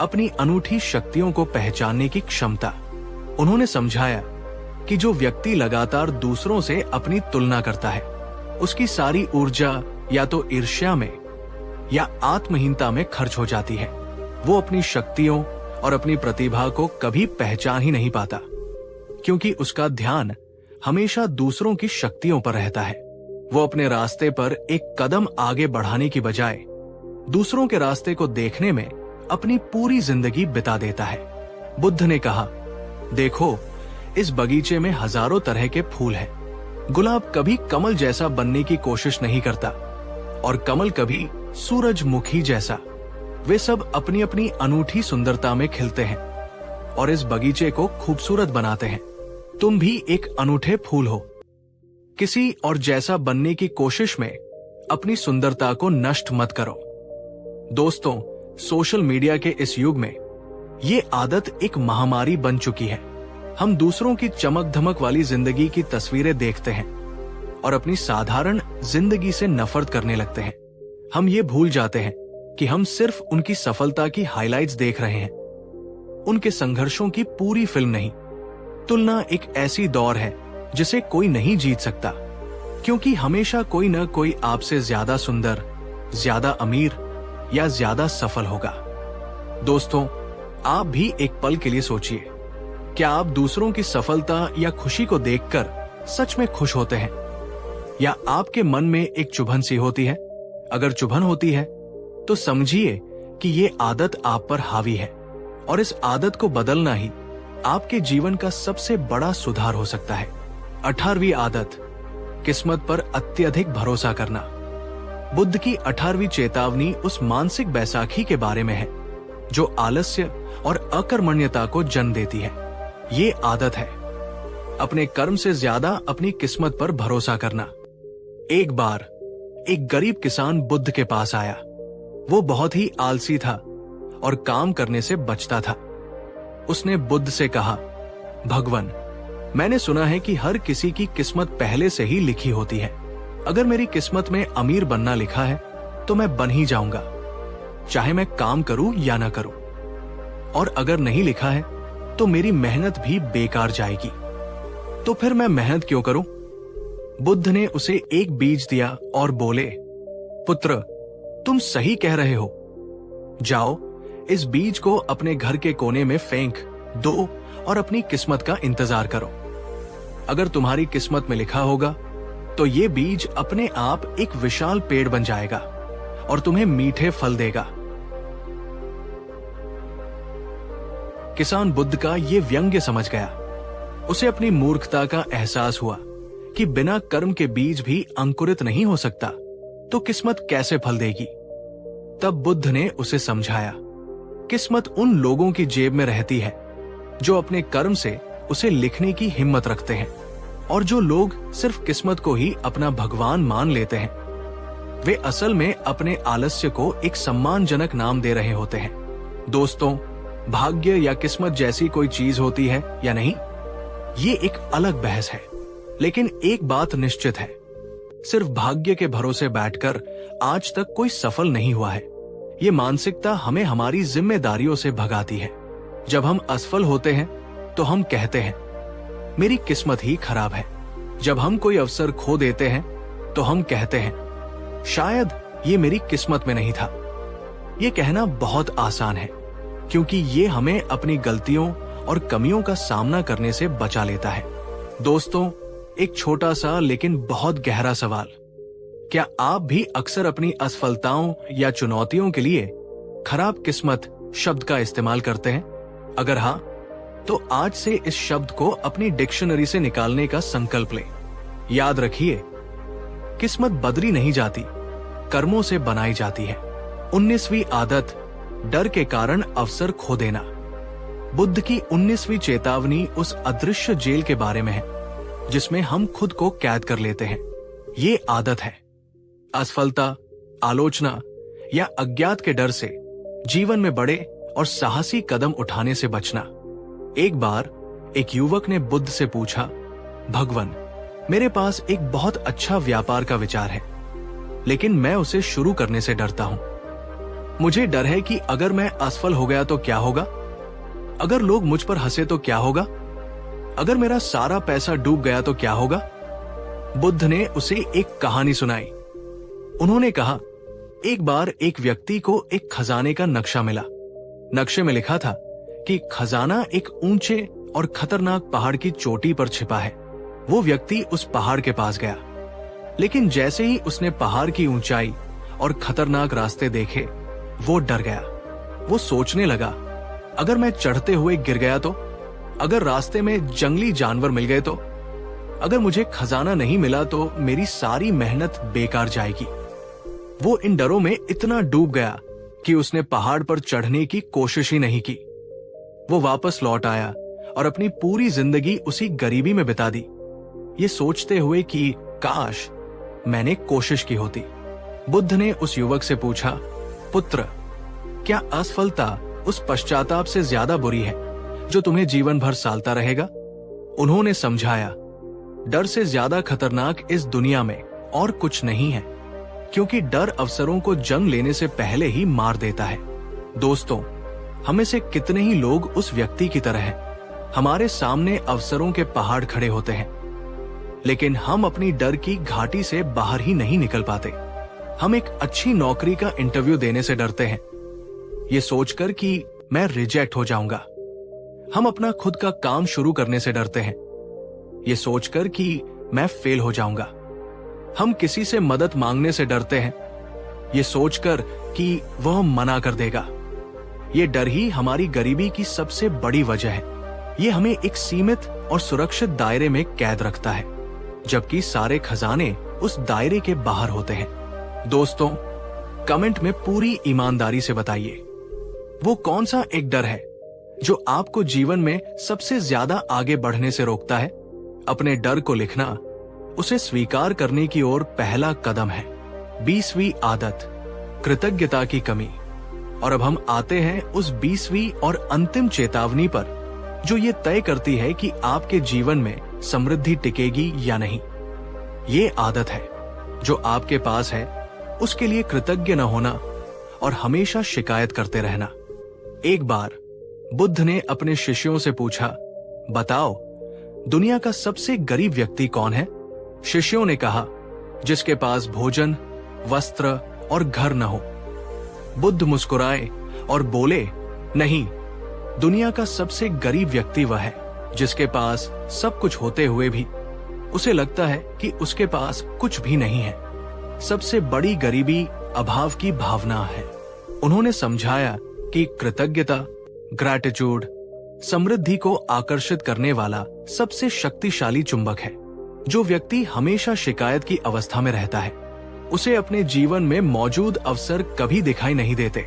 A: अपनी अनूठी शक्तियों को पहचानने की क्षमता। उन्होंने समझाया कि जो व्यक्ति लगातार दूसरों से अपनी तुलना करता है, उसकी सारी ऊर्जा या तो ईर्ष्या में या आत्महीनता में खर्च हो जाती है। वो अपनी शक्तियों और अपनी प्रतिभा को कभी पहचान ही नहीं पाता, क्योंकि उसका ध्यान हमेशा दूसरों की शक्तियों पर रहता है। वो अपने रास्ते पर एक कदम आगे बढ़ाने की बजाय दूसरों के रास्ते को देखने में अपनी पूरी जिंदगी बिता देता है। बुद्ध ने कहा, देखो, इस बगीचे में हजारों तरह के फूल हैं। गुलाब कभी कमल जैसा बनने की कोशिश नहीं करता और कमल कभी सूरजमुखी जैसा। वे सब अपनी अपनी अनूठी सुंदरता में खिलते हैं और इस बगीचे को खूबसूरत बनाते हैं। तुम भी एक अनूठे फूल हो। किसी और जैसा बनने की कोशिश में अपनी सुंदरता को नष्ट मत करो। दोस्तों, सोशल मीडिया के इस युग में ये आदत एक महामारी बन चुकी है। हम दूसरों की चमक धमक वाली जिंदगी की तस्वीरें देखते हैं और अपनी साधारण जिंदगी से नफरत करने लगते हैं। हम ये भूल जाते हैं कि हम सिर्फ उनकी सफलता की हाइलाइट्स देख रहे हैं, उनके संघर्षों की पूरी फिल्म नहीं। तुलना एक ऐसी दौर है जिसे कोई नहीं जीत सकता, क्योंकि हमेशा कोई न कोई आपसे ज्यादा सुंदर, ज्यादा अमीर या ज्यादा सफल होगा। दोस्तों, आप भी एक पल के लिए सोचिए, क्या आप दूसरों की सफलता या खुशी को देखकर सच में खुश होते हैं, या आपके मन में एक चुभन सी होती है? अगर चुभन होती है तो समझिए कि ये आदत आप पर हावी है और इस आदत को बदलना ही आपके जीवन का सबसे बड़ा सुधार हो सकता है। 18वीं आदत, किस्मत पर अत्यधिक भरोसा करना। बुद्ध की 18वीं चेतावनी उस मानसिक बैसाखी के बारे में है जो आलस्य और अकर्मण्यता को जन्म देती है। ये आदत है अपने कर्म से ज्यादा अपनी किस्मत पर भरोसा करना। एक बार एक गरीब किसान बुद्ध के पास आया। वो बहुत ही आलसी था और काम करने से बचता था। उसने बुद्ध से कहा, भगवान, मैंने सुना है कि हर किसी की किस्मत पहले से ही लिखी होती है। अगर मेरी किस्मत में अमीर बनना लिखा है तो मैं बन ही जाऊंगा, चाहे मैं काम करूं या ना करूं। और अगर नहीं लिखा है तो मेरी मेहनत भी बेकार जाएगी। तो फिर मैं मेहनत क्यों करूं? बुद्ध ने उसे एक बीज दिया और बोले, पुत्र, तुम सही कह रहे हो। जाओ, इस बीज को अपने घर के कोने में फेंक दो और अपनी किस्मत का इंतजार करो। अगर तुम्हारी किस्मत में लिखा होगा तो ये बीज अपने आप एक विशाल पेड़ बन जाएगा और तुम्हें मीठे फल देगा। किसान बुद्ध का ये व्यंग्य समझ गया। उसे अपनी मूर्खता का एहसास हुआ कि बिना कर्म के बीज भी अंकुरित नहीं हो सकता, तो किस्मत कैसे फल देगी। तब बुद्ध ने उसे समझाया, किस्मत उन लोगों की जेब में रहती है जो अपने कर्म से उसे लिखने की हिम्मत रखते हैं, और जो लोग सिर्फ किस्मत को ही अपना भगवान मान लेते हैं, वे असल में अपने आलस्य को एक सम्मानजनक नाम दे रहे होते हैं। दोस्तों, भाग्य या किस्मत जैसी कोई चीज होती है या नहीं, ये एक अलग बहस है। लेकिन एक बात निश्चित है, सिर्फ भाग्य के भरोसे बैठकर आज तक कोई सफल नहीं हुआ है। ये मानसिकता हमें हमारी जिम्मेदारियों से भगाती है। जब हम असफल होते हैं तो हम कहते हैं, मेरी किस्मत ही खराब है। जब हम कोई अवसर खो देते हैं तो हम कहते हैं, शायद ये मेरी किस्मत में नहीं था। ये कहना बहुत आसान है, क्योंकि ये हमें अपनी गलतियों और कमियों का सामना करने से बचा लेता है। दोस्तों, एक छोटा सा लेकिन बहुत गहरा सवाल, क्या आप भी अक्सर अपनी असफलताओं या चुनौतियों के लिए खराब किस्मत शब्द का इस्तेमाल करते हैं? अगर हाँ, तो आज से इस शब्द को अपनी डिक्शनरी से निकालने का संकल्प लें। याद रखिए, किस्मत बदली नहीं जाती, कर्मों से बनाई जाती है। 19वीं आदत, डर के कारण अवसर खो देना। बुद्ध की 19वीं चेतावनी उस अदृश्य जेल के बारे में है जिसमें हम खुद को कैद कर लेते हैं। ये आदत है असफलता, आलोचना या अज्ञात के डर से जीवन में बड़े और साहसी कदम उठाने से बचना। एक बार एक युवक ने बुद्ध से पूछा, भगवान, मेरे पास एक बहुत अच्छा व्यापार का विचार है, लेकिन मैं उसे शुरू करने से डरता हूं। मुझे डर है कि अगर मैं असफल हो गया तो क्या होगा? अगर लोग मुझ पर हंसे तो क्या होगा? अगर मेरा सारा पैसा डूब गया तो क्या होगा? बुद्ध ने उसे एक कहानी सुनाई। उन्होंने कहा, एक बार एक व्यक्ति को एक खजाने का नक्शा मिला। नक्शे में लिखा था कि खजाना एक ऊंचे और खतरनाक पहाड़ की चोटी पर छिपा है। वो व्यक्ति उस पहाड़ के पास गया, लेकिन जैसे ही उसने पहाड़ की ऊंचाई और खतरनाक रास्ते देखे, वो डर गया। वो सोचने लगा, अगर मैं चढ़ते हुए गिर गया तो? अगर रास्ते में जंगली जानवर मिल गए तो? अगर मुझे खजाना नहीं मिला तो मेरी सारी मेहनत बेकार जाएगी। वो इन डरों में इतना डूब गया कि उसने पहाड़ पर चढ़ने की कोशिश ही नहीं की। वो वापस लौट आया और अपनी पूरी जिंदगी उसी गरीबी में बिता दी, ये सोचते हुए कि काश मैंने कोशिश की होती। बुद्ध ने उस युवक से पूछा, पुत्र, क्या असफलता उस पश्चाताप से ज्यादा बुरी है जो तुम्हें जीवन भर सालता रहेगा? उन्होंने समझाया, डर से ज्यादा खतरनाक इस दुनिया में और कुछ नहीं है, क्योंकि डर अवसरों को जन्म लेने से पहले ही मार देता है। दोस्तों, हमें से कितने ही लोग उस व्यक्ति की तरह हैं, हमारे सामने अवसरों के पहाड़ खड़े होते हैं, लेकिन हम अपनी डर की घाटी से बाहर ही नहीं निकल पाते। हम एक अच्छी नौकरी का इंटरव्यू देने से डरते हैं, ये सोचकर कि मैं रिजेक्ट हो जाऊंगा। हम अपना खुद का काम शुरू करने से डरते हैं, ये सोचकर कि मैं फेल हो जाऊंगा। हम किसी से मदद मांगने से डरते हैं, ये सोचकर कि वह मना कर देगा। ये डर ही हमारी गरीबी की सबसे बड़ी वजह है। ये हमें एक सीमित और सुरक्षित दायरे में कैद रखता है, जबकि सारे खजाने उस दायरे के बाहर होते हैं। दोस्तों, कमेंट में पूरी ईमानदारी से बताइए, वो कौन सा एक डर है जो आपको जीवन में सबसे ज्यादा आगे बढ़ने से रोकता है? अपने डर को लिखना उसे स्वीकार करने की ओर पहला कदम है। 20वीं आदत, कृतज्ञता की कमी। और अब हम आते हैं उस 20वीं और अंतिम चेतावनी पर, जो ये तय करती है कि आपके जीवन में समृद्धि टिकेगी या नहीं। ये आदत है, जो आपके पास है उसके लिए कृतज्ञ न होना और हमेशा शिकायत करते रहना। एक बार बुद्ध ने अपने शिष्यों से पूछा, बताओ, दुनिया का सबसे गरीब व्यक्ति कौन है? शिष्यों ने कहा, जिसके पास भोजन, वस्त्र और घर न हो। बुद्ध मुस्कुराए और बोले, नहीं, दुनिया का सबसे गरीब व्यक्ति वह है जिसके पास सब कुछ होते हुए भी उसे लगता है कि उसके पास कुछ भी नहीं है। सबसे बड़ी गरीबी अभाव की भावना है। उन्होंने समझाया कि कृतज्ञता, ग्रैटिट्यूड, समृद्धि को आकर्षित करने वाला सबसे शक्तिशाली चुंबक है। जो व्यक्ति हमेशा शिकायत की अवस्था में रहता है, उसे अपने जीवन में मौजूद अवसर कभी दिखाई नहीं देते।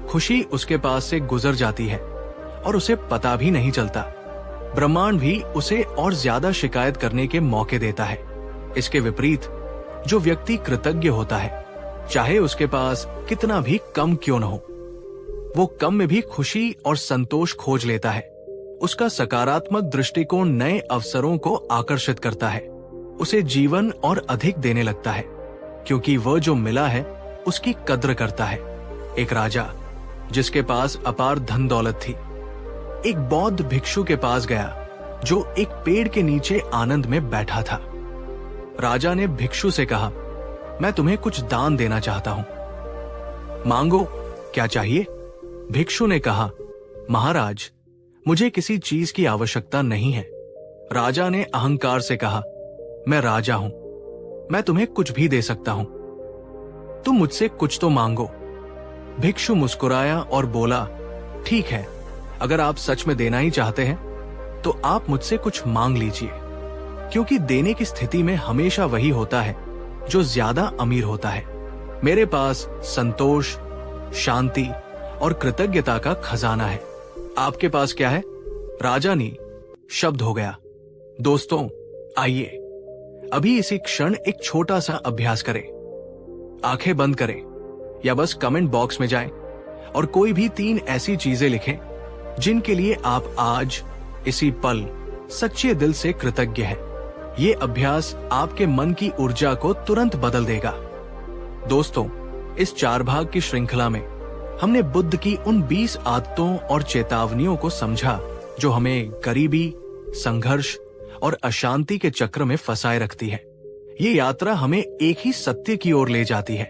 A: खुशी उसके पास से गुजर जाती है और उसे पता भी नहीं चलता। ब्रह्मांड भी उसे और ज्यादा शिकायत करने के मौके देता है। इसके विपरीत, जो व्यक्ति कृतज्ञ होता है, चाहे उसके पास कितना भी कम क्यों न हो, वो कम में भी खुशी और संतोष खोज लेता है। उसका सकारात्मक दृष्टिकोण नए अवसरों को आकर्षित करता है, उसे जीवन और अधिक देने लगता है, क्योंकि वह जो मिला है उसकी कद्र करता है। एक राजा, जिसके पास अपार धन दौलत थी, एक बौद्ध भिक्षु के पास गया जो एक पेड़ के नीचे आनंद में बैठा था। राजा ने भिक्षु से कहा, मैं तुम्हें कुछ दान देना चाहता हूं, मांगो, क्या चाहिए? भिक्षु ने कहा, महाराज, मुझे किसी चीज की आवश्यकता नहीं है। राजा ने अहंकार से कहा, मैं राजा हूं, मैं तुम्हें कुछ भी दे सकता हूं, तुम मुझसे कुछ तो मांगो। भिक्षु मुस्कुराया और बोला, ठीक है, अगर आप सच में देना ही चाहते हैं तो आप मुझसे कुछ मांग लीजिए, क्योंकि देने की स्थिति में हमेशा वही होता है जो ज्यादा अमीर होता है। मेरे पास संतोष, शांति और कृतज्ञता का खजाना है। आपके पास क्या है? राजानी शब्द हो गया। दोस्तों, आइए अभी इसी क्षण एक छोटा सा अभ्यास करें। आंखें बंद करें या बस कमेंट बॉक्स में जाएं और कोई भी 3 ऐसी चीजें लिखें जिनके लिए आप आज इसी पल सच्चे दिल से कृतज्ञ हैं। ये अभ्यास आपके मन की ऊर्जा को तुरंत बदल देगा। दोस्तों, इस 4 भाग की श्रृंखला में हमने बुद्ध की उन 20 आदतों और चेतावनियों को समझा जो हमें गरीबी, संघर्ष और अशांति के चक्र में फंसाए रखती है। ये यात्रा हमें एक ही सत्य की ओर ले जाती है।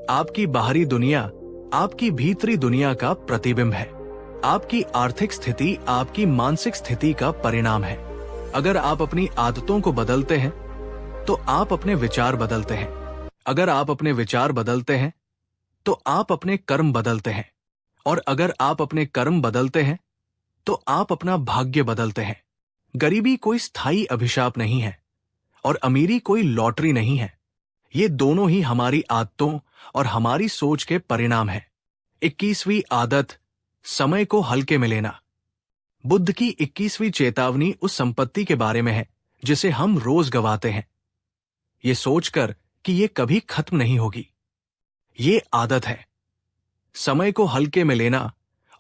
A: आपकी बाहरी दुनिया आपकी भीतरी दुनिया का प्रतिबिंब है। आपकी आर्थिक स्थिति आपकी मानसिक स्थिति का परिणाम है। अगर आप अपनी आदतों को बदलते हैं तो आप अपने विचार बदलते हैं। अगर आप अपने विचार बदलते हैं तो आप अपने कर्म बदलते हैं। और अगर आप अपने कर्म बदलते हैं तो आप अपना भाग्य बदलते हैं। गरीबी कोई स्थायी अभिशाप नहीं है और अमीरी कोई लॉटरी नहीं है। ये दोनों ही हमारी आदतों और हमारी सोच के परिणाम है। 21वीं आदत, समय को हल्के में लेना। बुद्ध की 21वीं चेतावनी उस संपत्ति के बारे में है जिसे हम रोज गंवाते हैं, ये सोचकर कि ये कभी खत्म नहीं होगी। ये आदत है समय को हल्के में लेना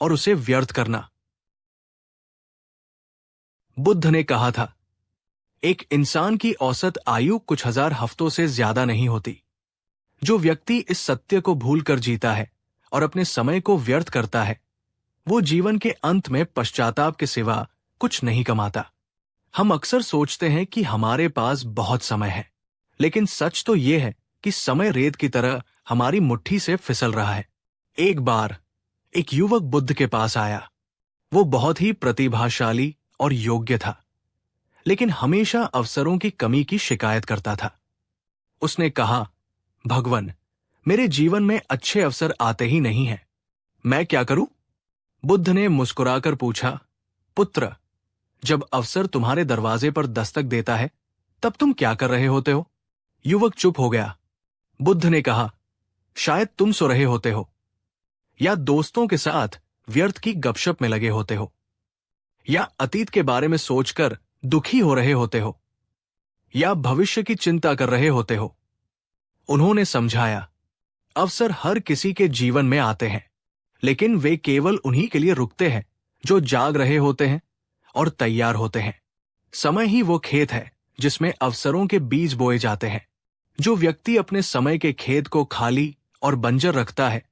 A: और उसे व्यर्थ करना। बुद्ध ने कहा था, एक इंसान की औसत आयु कुछ हजार हफ्तों से ज्यादा नहीं होती। जो व्यक्ति इस सत्य को भूलकर जीता है और अपने समय को व्यर्थ करता है, वो जीवन के अंत में पश्चाताप के सिवा कुछ नहीं कमाता। हम अक्सर सोचते हैं कि हमारे पास बहुत समय है, लेकिन सच तो ये है कि समय रेत की तरह हमारी मुट्ठी से फिसल रहा है। एक बार एक युवक बुद्ध के पास आया। वो बहुत ही प्रतिभाशाली और योग्य था, लेकिन हमेशा अवसरों की कमी की शिकायत करता था। उसने कहा, भगवन, मेरे जीवन में अच्छे अवसर आते ही नहीं हैं। मैं क्या करूं? बुद्ध ने मुस्कुराकर पूछा, पुत्र, जब अवसर तुम्हारे दरवाजे पर दस्तक देता है तब तुम क्या कर रहे होते हो? युवक चुप हो गया। बुद्ध ने कहा, शायद तुम सो रहे होते हो, या दोस्तों के साथ व्यर्थ की गपशप में लगे होते हो, या अतीत के बारे में सोचकर दुखी हो रहे होते हो, या भविष्य की चिंता कर रहे होते हो। उन्होंने समझाया, अवसर हर किसी के जीवन में आते हैं, लेकिन वे केवल उन्हीं के लिए रुकते हैं जो जाग रहे होते हैं और तैयार होते हैं। समय ही वो खेत है जिसमें अवसरों के बीज बोए जाते हैं। जो व्यक्ति अपने समय के खेत को खाली और बंजर रखता है,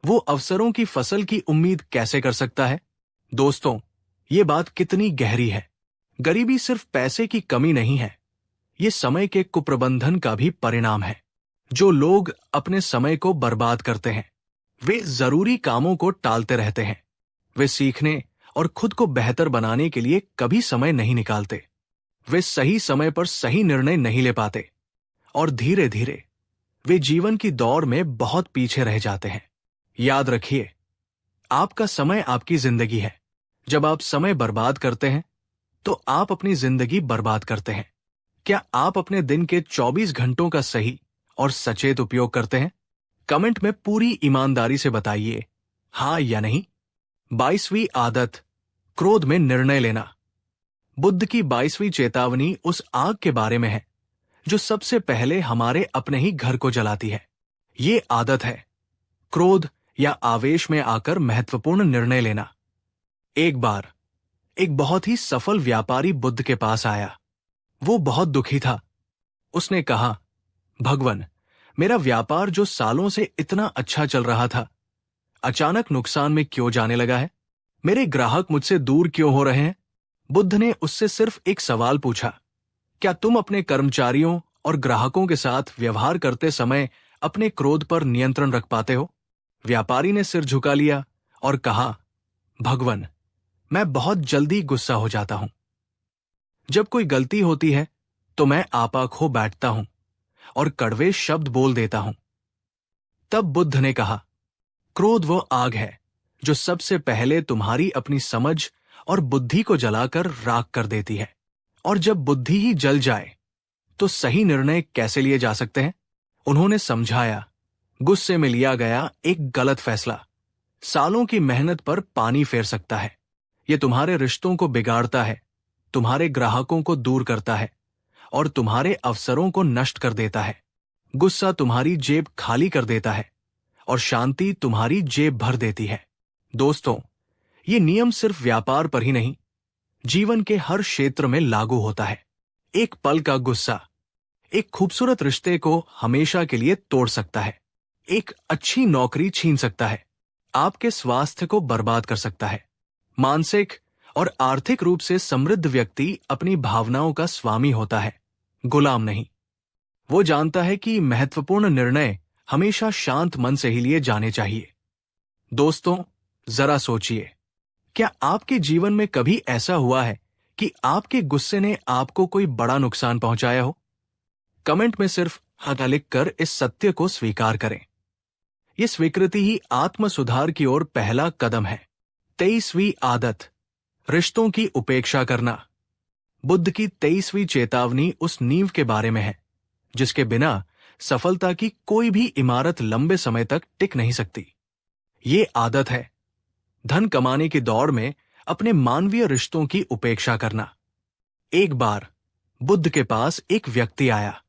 A: वो अवसरों की फसल की उम्मीद कैसे कर सकता है? दोस्तों, ये बात कितनी गहरी है। गरीबी सिर्फ पैसे की कमी नहीं है, ये समय के कुप्रबंधन का भी परिणाम है। जो लोग अपने समय को बर्बाद करते हैं, वे जरूरी कामों को टालते रहते हैं। वे सीखने और खुद को बेहतर बनाने के लिए कभी समय नहीं निकालते। वे सही समय पर सही निर्णय नहीं ले पाते और धीरे धीरे वे जीवन की दौड़ में बहुत पीछे रह जाते हैं। याद रखिए, आपका समय आपकी जिंदगी है। जब आप समय बर्बाद करते हैं तो आप अपनी जिंदगी बर्बाद करते हैं। क्या आप अपने दिन के 24 घंटों का सही और सचेत उपयोग करते हैं? कमेंट में पूरी ईमानदारी से बताइए, हाँ या नहीं। 22वीं आदत, क्रोध में निर्णय लेना। बुद्ध की 22वीं चेतावनी उस आग के बारे में है जो सबसे पहले हमारे अपने ही घर को जलाती है। ये आदत है क्रोध या आवेश में आकर महत्वपूर्ण निर्णय लेना। एक बार एक बहुत ही सफल व्यापारी बुद्ध के पास आया। वो बहुत दुखी था। उसने कहा, भगवन, मेरा व्यापार जो सालों से इतना अच्छा चल रहा था, अचानक नुकसान में क्यों जाने लगा है? मेरे ग्राहक मुझसे दूर क्यों हो रहे हैं? बुद्ध ने उससे सिर्फ एक सवाल पूछा, क्या तुम अपने कर्मचारियों और ग्राहकों के साथ व्यवहार करते समय अपने क्रोध पर नियंत्रण रख पाते हो? व्यापारी ने सिर झुका लिया और कहा, भगवन, मैं बहुत जल्दी गुस्सा हो जाता हूं। जब कोई गलती होती है तो मैं आपा खो बैठता हूं और कड़वे शब्द बोल देता हूं। तब बुद्ध ने कहा, क्रोध वो आग है जो सबसे पहले तुम्हारी अपनी समझ और बुद्धि को जलाकर राख कर देती है। और जब बुद्धि ही जल जाए तो सही निर्णय कैसे लिए जा सकते हैं? उन्होंने समझाया, गुस्से में लिया गया एक गलत फैसला सालों की मेहनत पर पानी फेर सकता है। यह तुम्हारे रिश्तों को बिगाड़ता है, तुम्हारे ग्राहकों को दूर करता है और तुम्हारे अवसरों को नष्ट कर देता है। गुस्सा तुम्हारी जेब खाली कर देता है और शांति तुम्हारी जेब भर देती है। दोस्तों, ये नियम सिर्फ व्यापार पर ही नहीं, जीवन के हर क्षेत्र में लागू होता है। एक पल का गुस्सा एक खूबसूरत रिश्ते को हमेशा के लिए तोड़ सकता है, एक अच्छी नौकरी छीन सकता है, आपके स्वास्थ्य को बर्बाद कर सकता है। मानसिक और आर्थिक रूप से समृद्ध व्यक्ति अपनी भावनाओं का स्वामी होता है, गुलाम नहीं। वो जानता है कि महत्वपूर्ण निर्णय हमेशा शांत मन से ही लिए जाने चाहिए। दोस्तों, जरा सोचिए, क्या आपके जीवन में कभी ऐसा हुआ है कि आपके गुस्से ने आपको कोई बड़ा नुकसान पहुंचाया हो? कमेंट में सिर्फ हाँ लिखकर इस सत्य को स्वीकार करें। यह स्वीकृति ही आत्म सुधार की ओर पहला कदम है। 23वीं आदत, रिश्तों की उपेक्षा करना। बुद्ध की 23वीं चेतावनी उस नींव के बारे में है जिसके बिना सफलता की कोई भी इमारत लंबे समय तक टिक नहीं सकती। ये आदत है धन कमाने की दौड़ में अपने मानवीय रिश्तों की उपेक्षा करना। एक बार बुद्ध के पास एक व्यक्ति आया।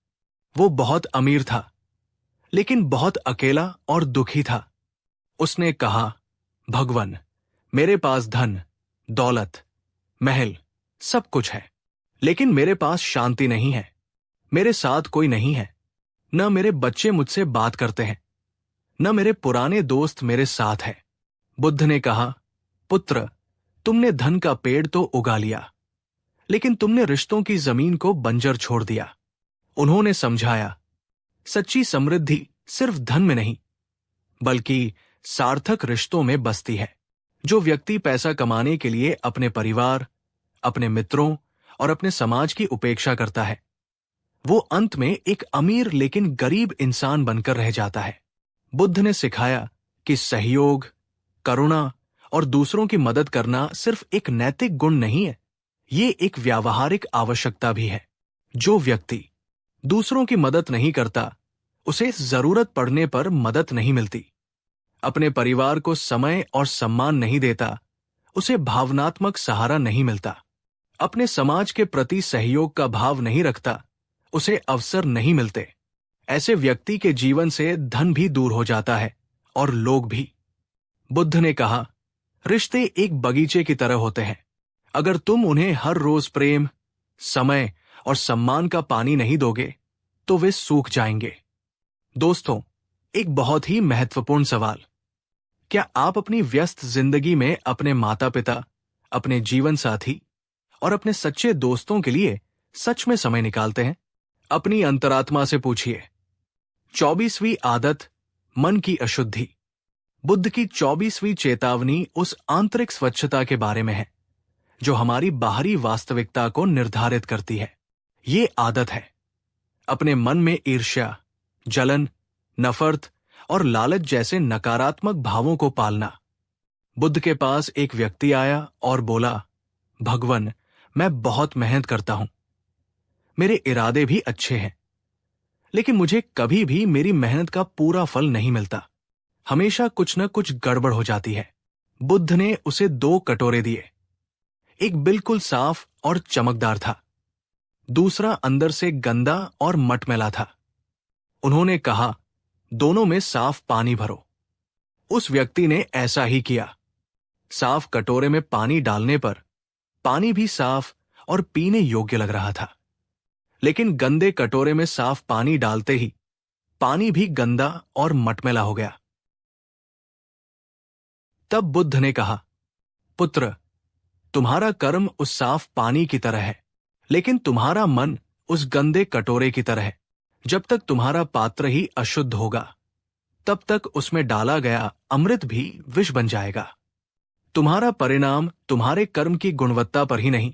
A: वो बहुत अमीर था, लेकिन बहुत अकेला और दुखी था। उसने कहा, भगवान, मेरे पास धन, दौलत, महल सब कुछ है, लेकिन मेरे पास शांति नहीं है। मेरे साथ कोई नहीं है, न मेरे बच्चे मुझसे बात करते हैं, न मेरे पुराने दोस्त मेरे साथ है। बुद्ध ने कहा, पुत्र, तुमने धन का पेड़ तो उगा लिया, लेकिन तुमने रिश्तों की जमीन को बंजर छोड़ दिया। उन्होंने समझाया, सच्ची समृद्धि सिर्फ धन में नहीं, बल्कि सार्थक रिश्तों में बसती है। जो व्यक्ति पैसा कमाने के लिए अपने परिवार, अपने मित्रों और अपने समाज की उपेक्षा करता है, वो अंत में एक अमीर लेकिन गरीब इंसान बनकर रह जाता है। बुद्ध ने सिखाया कि सहयोग, करुणा और दूसरों की मदद करना सिर्फ एक नैतिक गुण नहीं है, ये एक व्यावहारिक आवश्यकता भी है। जो व्यक्ति दूसरों की मदद नहीं करता, उसे जरूरत पड़ने पर मदद नहीं मिलती। अपने परिवार को समय और सम्मान नहीं देता, उसे भावनात्मक सहारा नहीं मिलता। अपने समाज के प्रति सहयोग का भाव नहीं रखता, उसे अवसर नहीं मिलते। ऐसे व्यक्ति के जीवन से धन भी दूर हो जाता है और लोग भी। बुद्ध ने कहा, रिश्ते एक बगीचे की तरह होते हैं। अगर तुम उन्हें हर रोज प्रेम, समय और सम्मान का पानी नहीं दोगे तो वे सूख जाएंगे। दोस्तों, एक बहुत ही महत्वपूर्ण सवाल, क्या आप अपनी व्यस्त जिंदगी में अपने माता पिता, अपने जीवन साथी और अपने सच्चे दोस्तों के लिए सच में समय निकालते हैं? अपनी अंतरात्मा से पूछिए। 24वीं आदत, मन की अशुद्धि। बुद्ध की 24वीं चेतावनी उस आंतरिक स्वच्छता के बारे में है जो हमारी बाहरी वास्तविकता को निर्धारित करती है। ये आदत है अपने मन में ईर्ष्या, जलन, नफरत और लालच जैसे नकारात्मक भावों को पालना। बुद्ध के पास एक व्यक्ति आया और बोला, भगवान, मैं बहुत मेहनत करता हूं, मेरे इरादे भी अच्छे हैं, लेकिन मुझे कभी भी मेरी मेहनत का पूरा फल नहीं मिलता। हमेशा कुछ न कुछ गड़बड़ हो जाती है। बुद्ध ने उसे 2 कटोरे दिए। एक बिल्कुल साफ और चमकदार था, दूसरा अंदर से गंदा और मटमैला था। उन्होंने कहा, दोनों में साफ पानी भरो। उस व्यक्ति ने ऐसा ही किया। साफ कटोरे में पानी डालने पर पानी भी साफ और पीने योग्य लग रहा था, लेकिन गंदे कटोरे में साफ पानी डालते ही पानी भी गंदा और मटमैला हो गया। तब बुद्ध ने कहा, पुत्र, तुम्हारा कर्म उस साफ पानी की तरह है, लेकिन तुम्हारा मन उस गंदे कटोरे की तरह है। जब तक तुम्हारा पात्र ही अशुद्ध होगा, तब तक उसमें डाला गया अमृत भी विष बन जाएगा। तुम्हारा परिणाम तुम्हारे कर्म की गुणवत्ता पर ही नहीं,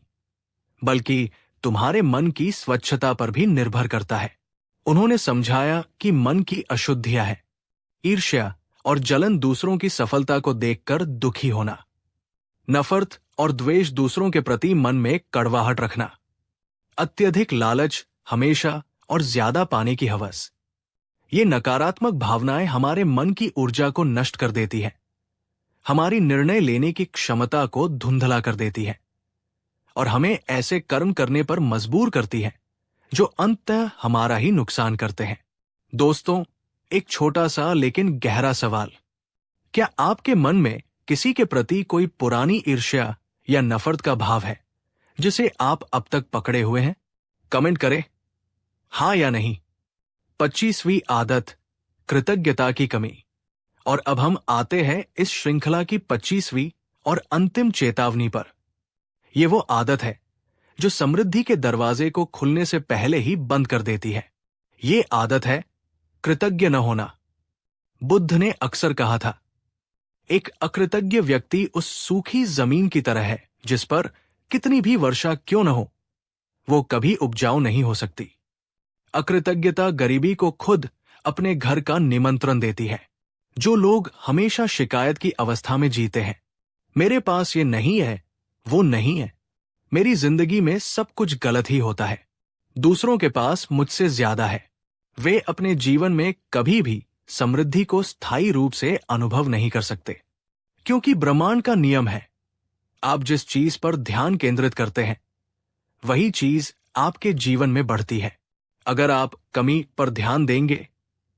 A: बल्कि तुम्हारे मन की स्वच्छता पर भी निर्भर करता है। उन्होंने समझाया कि मन की अशुद्धियां हैं ईर्ष्या और जलन दूसरों की सफलता को देखकर दुखी होना, नफरत और द्वेष दूसरों के प्रति मन में कड़वाहट रखना, अत्यधिक लालच, हमेशा और ज्यादा पाने की हवस। ये नकारात्मक भावनाएं हमारे मन की ऊर्जा को नष्ट कर देती है, हमारी निर्णय लेने की क्षमता को धुंधला कर देती है और हमें ऐसे कर्म करने पर मजबूर करती है जो अंततः हमारा ही नुकसान करते हैं। दोस्तों, एक छोटा सा लेकिन गहरा सवाल, क्या आपके मन में किसी के प्रति कोई पुरानी ईर्ष्या या नफरत का भाव है जिसे आप अब तक पकड़े हुए हैं? कमेंट करें हाँ या नहीं। 25वीं आदत, कृतज्ञता की कमी। और अब हम आते हैं इस श्रृंखला की 25वीं और अंतिम चेतावनी पर। यह वो आदत है जो समृद्धि के दरवाजे को खुलने से पहले ही बंद कर देती है। ये आदत है कृतज्ञ न होना। बुद्ध ने अक्सर कहा था, एक अकृतज्ञ व्यक्ति उस सूखी जमीन की तरह है जिस पर कितनी भी वर्षा क्यों न हो, वो कभी उपजाऊ नहीं हो सकती। अकृतज्ञता गरीबी को खुद अपने घर का निमंत्रण देती है। जो लोग हमेशा शिकायत की अवस्था में जीते हैं, मेरे पास ये नहीं है, वो नहीं है, मेरी जिंदगी में सब कुछ गलत ही होता है, दूसरों के पास मुझसे ज्यादा है, वे अपने जीवन में कभी भी समृद्धि को स्थायी रूप से अनुभव नहीं कर सकते। क्योंकि ब्रह्मांड का नियम है, आप जिस चीज पर ध्यान केंद्रित करते हैं वही चीज आपके जीवन में बढ़ती है। अगर आप कमी पर ध्यान देंगे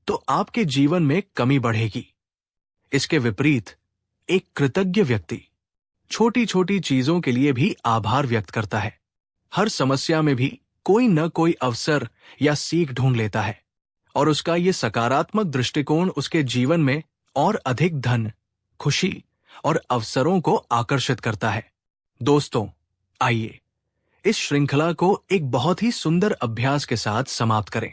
A: तो आपके जीवन में कमी बढ़ेगी। इसके विपरीत एक कृतज्ञ व्यक्ति छोटी छोटी चीजों के लिए भी आभार व्यक्त करता है। हर समस्या में भी कोई न कोई अवसर या सीख ढूंढ लेता है और उसका ये सकारात्मक दृष्टिकोण उसके जीवन में और अधिक धन, खुशी और अवसरों को आकर्षित करता है। दोस्तों, आइए इस श्रृंखला को एक बहुत ही सुंदर अभ्यास के साथ समाप्त करें।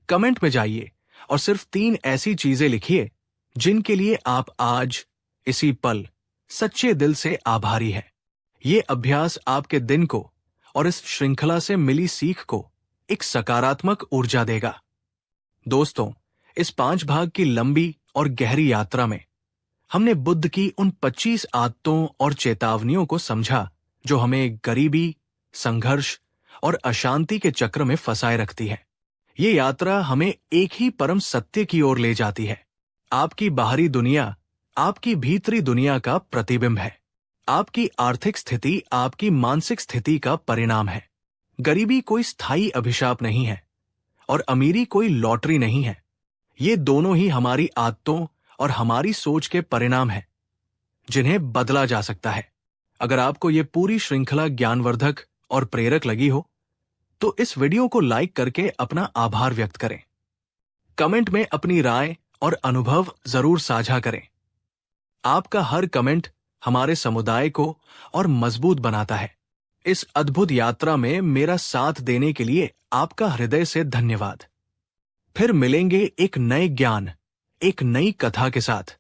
A: कमेंट में जाइए और सिर्फ 3 ऐसी चीजें लिखिए जिनके लिए आप आज इसी पल सच्चे दिल से आभारी हैं। ये अभ्यास आपके दिन को और इस श्रृंखला से मिली सीख को एक सकारात्मक ऊर्जा देगा। दोस्तों, इस 5 भाग की लंबी और गहरी यात्रा में हमने बुद्ध की उन 25 आदतों और चेतावनियों को समझा जो हमें गरीबी, संघर्ष और अशांति के चक्र में फंसाए रखती है। ये यात्रा हमें एक ही परम सत्य की ओर ले जाती है। आपकी बाहरी दुनिया आपकी भीतरी दुनिया का प्रतिबिंब है। आपकी आर्थिक स्थिति आपकी मानसिक स्थिति का परिणाम है। गरीबी कोई स्थायी अभिशाप नहीं है और अमीरी कोई लॉटरी नहीं है। ये दोनों ही हमारी आदतों और हमारी सोच के परिणाम हैं, जिन्हें बदला जा सकता है। अगर आपको ये पूरी श्रृंखला ज्ञानवर्धक और प्रेरक लगी हो तो इस वीडियो को लाइक करके अपना आभार व्यक्त करें। कमेंट में अपनी राय और अनुभव जरूर साझा करें। आपका हर कमेंट हमारे समुदाय को और मजबूत बनाता है। इस अद्भुत यात्रा में मेरा साथ देने के लिए आपका हृदय से धन्यवाद। फिर मिलेंगे एक नए ज्ञान, एक नई कथा के साथ।